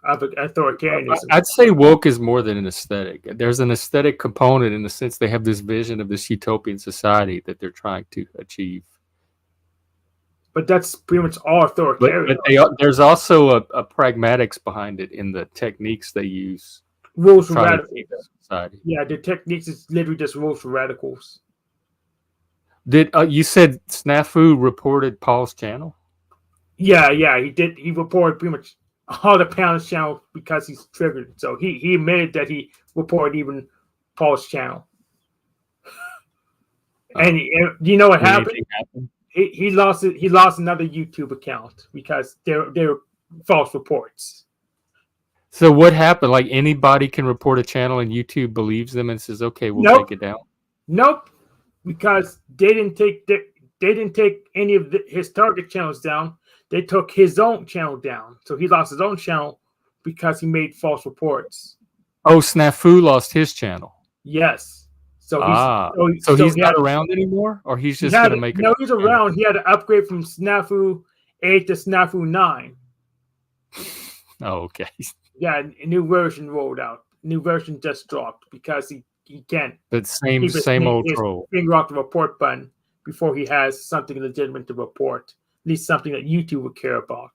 [SPEAKER 3] of authoritarianism.
[SPEAKER 1] I'd say woke is more than an aesthetic. There's an aesthetic component in the sense they have this vision of this utopian society that they're trying to achieve.
[SPEAKER 3] But that's pretty much all authoritarian.
[SPEAKER 1] There's also a pragmatics behind it in the techniques they use.
[SPEAKER 3] Rules for
[SPEAKER 1] trying to
[SPEAKER 3] radicals.
[SPEAKER 1] keep society.
[SPEAKER 3] Yeah, the techniques is literally just rules for radicals.
[SPEAKER 1] Did you said Snafu reported Paul's channel?
[SPEAKER 3] Yeah, he did. He reported pretty much all the Paul's channel because he's triggered. So he admitted that he reported even Paul's channel. And you know what happened? He lost it. He lost another YouTube account because they were false reports.
[SPEAKER 1] So what happened? Like anybody can report a channel and YouTube believes them and says, "Okay, we'll take it down."
[SPEAKER 3] Nope, because they didn't take any of his target channels down. They took his own channel down. So he lost his own channel because he made false reports.
[SPEAKER 1] Oh, Snafu lost his channel.
[SPEAKER 3] Yes. So
[SPEAKER 1] he's not around anymore, or he's just going to make it.
[SPEAKER 3] No, he's around. He had to upgrade from Snafu 8 to Snafu 9.
[SPEAKER 1] Oh, okay.
[SPEAKER 3] Yeah, a new version rolled out. New version just dropped because he can't.
[SPEAKER 1] But same old troll.
[SPEAKER 3] Finger off the report button before he has something legitimate to report. At least something that YouTube would care about.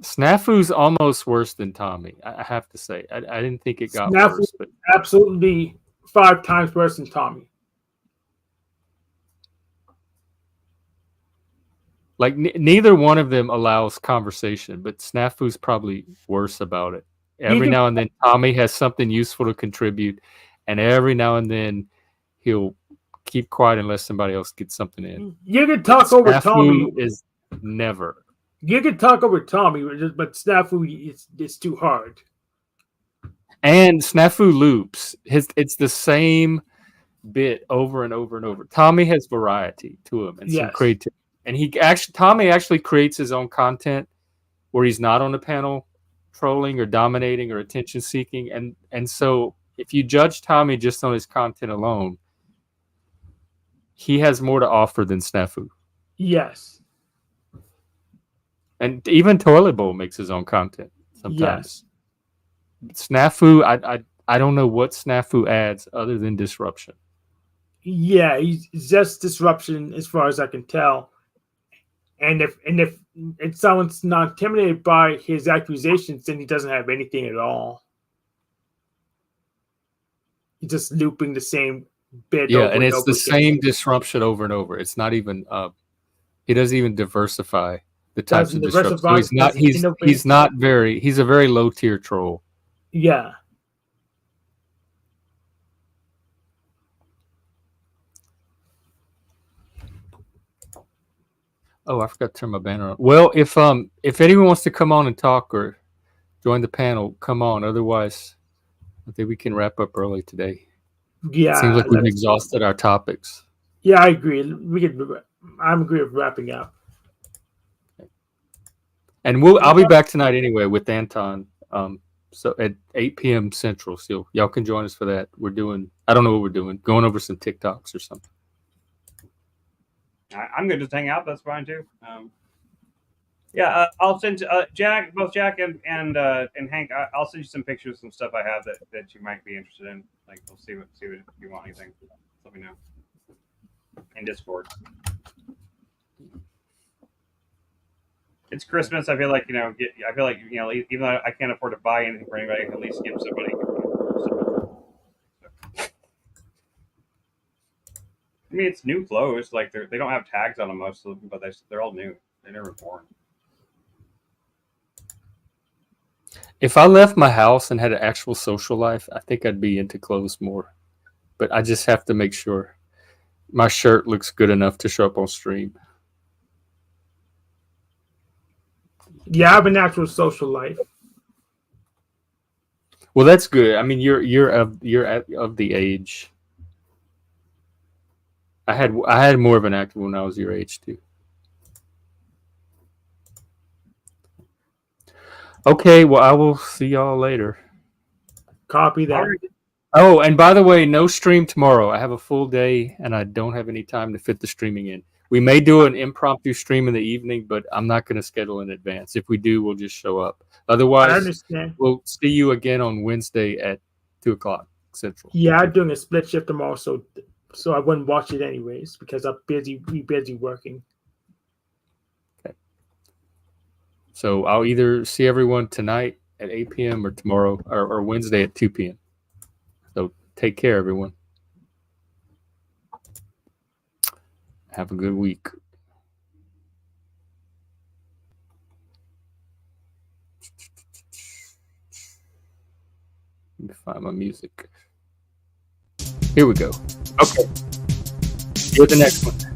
[SPEAKER 1] Snafu's almost worse than Tommy. I have to say. I didn't think it got worse, but
[SPEAKER 3] absolutely 5 times worse than Tommy.
[SPEAKER 1] Like neither one of them allows conversation, but Snafu's probably worse about it. Every now and then Tommy has something useful to contribute, and every now and then he'll keep quiet unless somebody else gets something in.
[SPEAKER 3] You can talk over Tommy.
[SPEAKER 1] Is never.
[SPEAKER 3] You can talk over Tommy, but Snafu is too hard.
[SPEAKER 1] And Snafu loops. It's the same bit over and over and over. Tommy has variety to him and some creativity. And Tommy actually creates his own content where he's not on the panel trolling or dominating or attention seeking. And so if you judge Tommy just on his content alone, he has more to offer than Snafu.
[SPEAKER 3] Yes.
[SPEAKER 1] And even Toilet Bowl makes his own content sometimes. Yes. Snafu, I don't know what Snafu adds other than disruption.
[SPEAKER 3] Yeah, he's just disruption as far as I can tell. And if someone's not intimidated by his accusations, then he doesn't have anything at all. He's just looping the same bit.
[SPEAKER 1] Yeah, and it's the same disruption over and over. It's not even he doesn't even diversify the types of disruption. So he's a very low tier troll.
[SPEAKER 3] Yeah.
[SPEAKER 1] Oh, I forgot to turn my banner on. Well, if anyone wants to come on and talk or join the panel, come on. Otherwise, I think we can wrap up early today.
[SPEAKER 3] Yeah,
[SPEAKER 1] it seems like we've exhausted our topics.
[SPEAKER 3] Yeah, I agree. I'm agree with wrapping up.
[SPEAKER 1] And I'll be back tonight anyway with Anton. So at 8 p.m. Central. So y'all can join us for that. I don't know what we're doing. Going over some TikToks or something.
[SPEAKER 2] I'm going to just hang out. That's fine too. I'll send both Jack and Hank. I'll send you some pictures, some stuff I have that you might be interested in. Like, we'll see if you want anything. Let me know in Discord. It's Christmas. I feel like even though I can't afford to buy anything for anybody, I can at least give somebody. I mean, it's new clothes. Like they don't have tags on them most of them, but they're all new. They're never worn.
[SPEAKER 1] If I left my house and had an actual social life, I think I'd be into clothes more. But I just have to make sure my shirt looks good enough to show up on stream.
[SPEAKER 3] Yeah, I have an actual social life.
[SPEAKER 1] Well, that's good. I mean, you're of the age. I had more of an active when I was your age too. Okay, well, I will see y'all later.
[SPEAKER 3] Copy that.
[SPEAKER 1] Oh, and by the way, no stream tomorrow. I have a full day and I don't have any time to fit the streaming in. We may do an impromptu stream in the evening, but I'm not going to schedule in advance. If we do, we'll just show up.
[SPEAKER 3] I
[SPEAKER 1] Otherwise,
[SPEAKER 3] understand.
[SPEAKER 1] we'll see you again on Wednesday at 2:00 Central.
[SPEAKER 3] Yeah, I'm doing a split shift tomorrow, so I wouldn't watch it anyways because I'm busy working.
[SPEAKER 1] So I'll either see everyone tonight at 8 p.m. or tomorrow or Wednesday at 2 p.m. So take care, everyone. Have a good week. Let me find my music. Here we go. Okay. Here's the next one.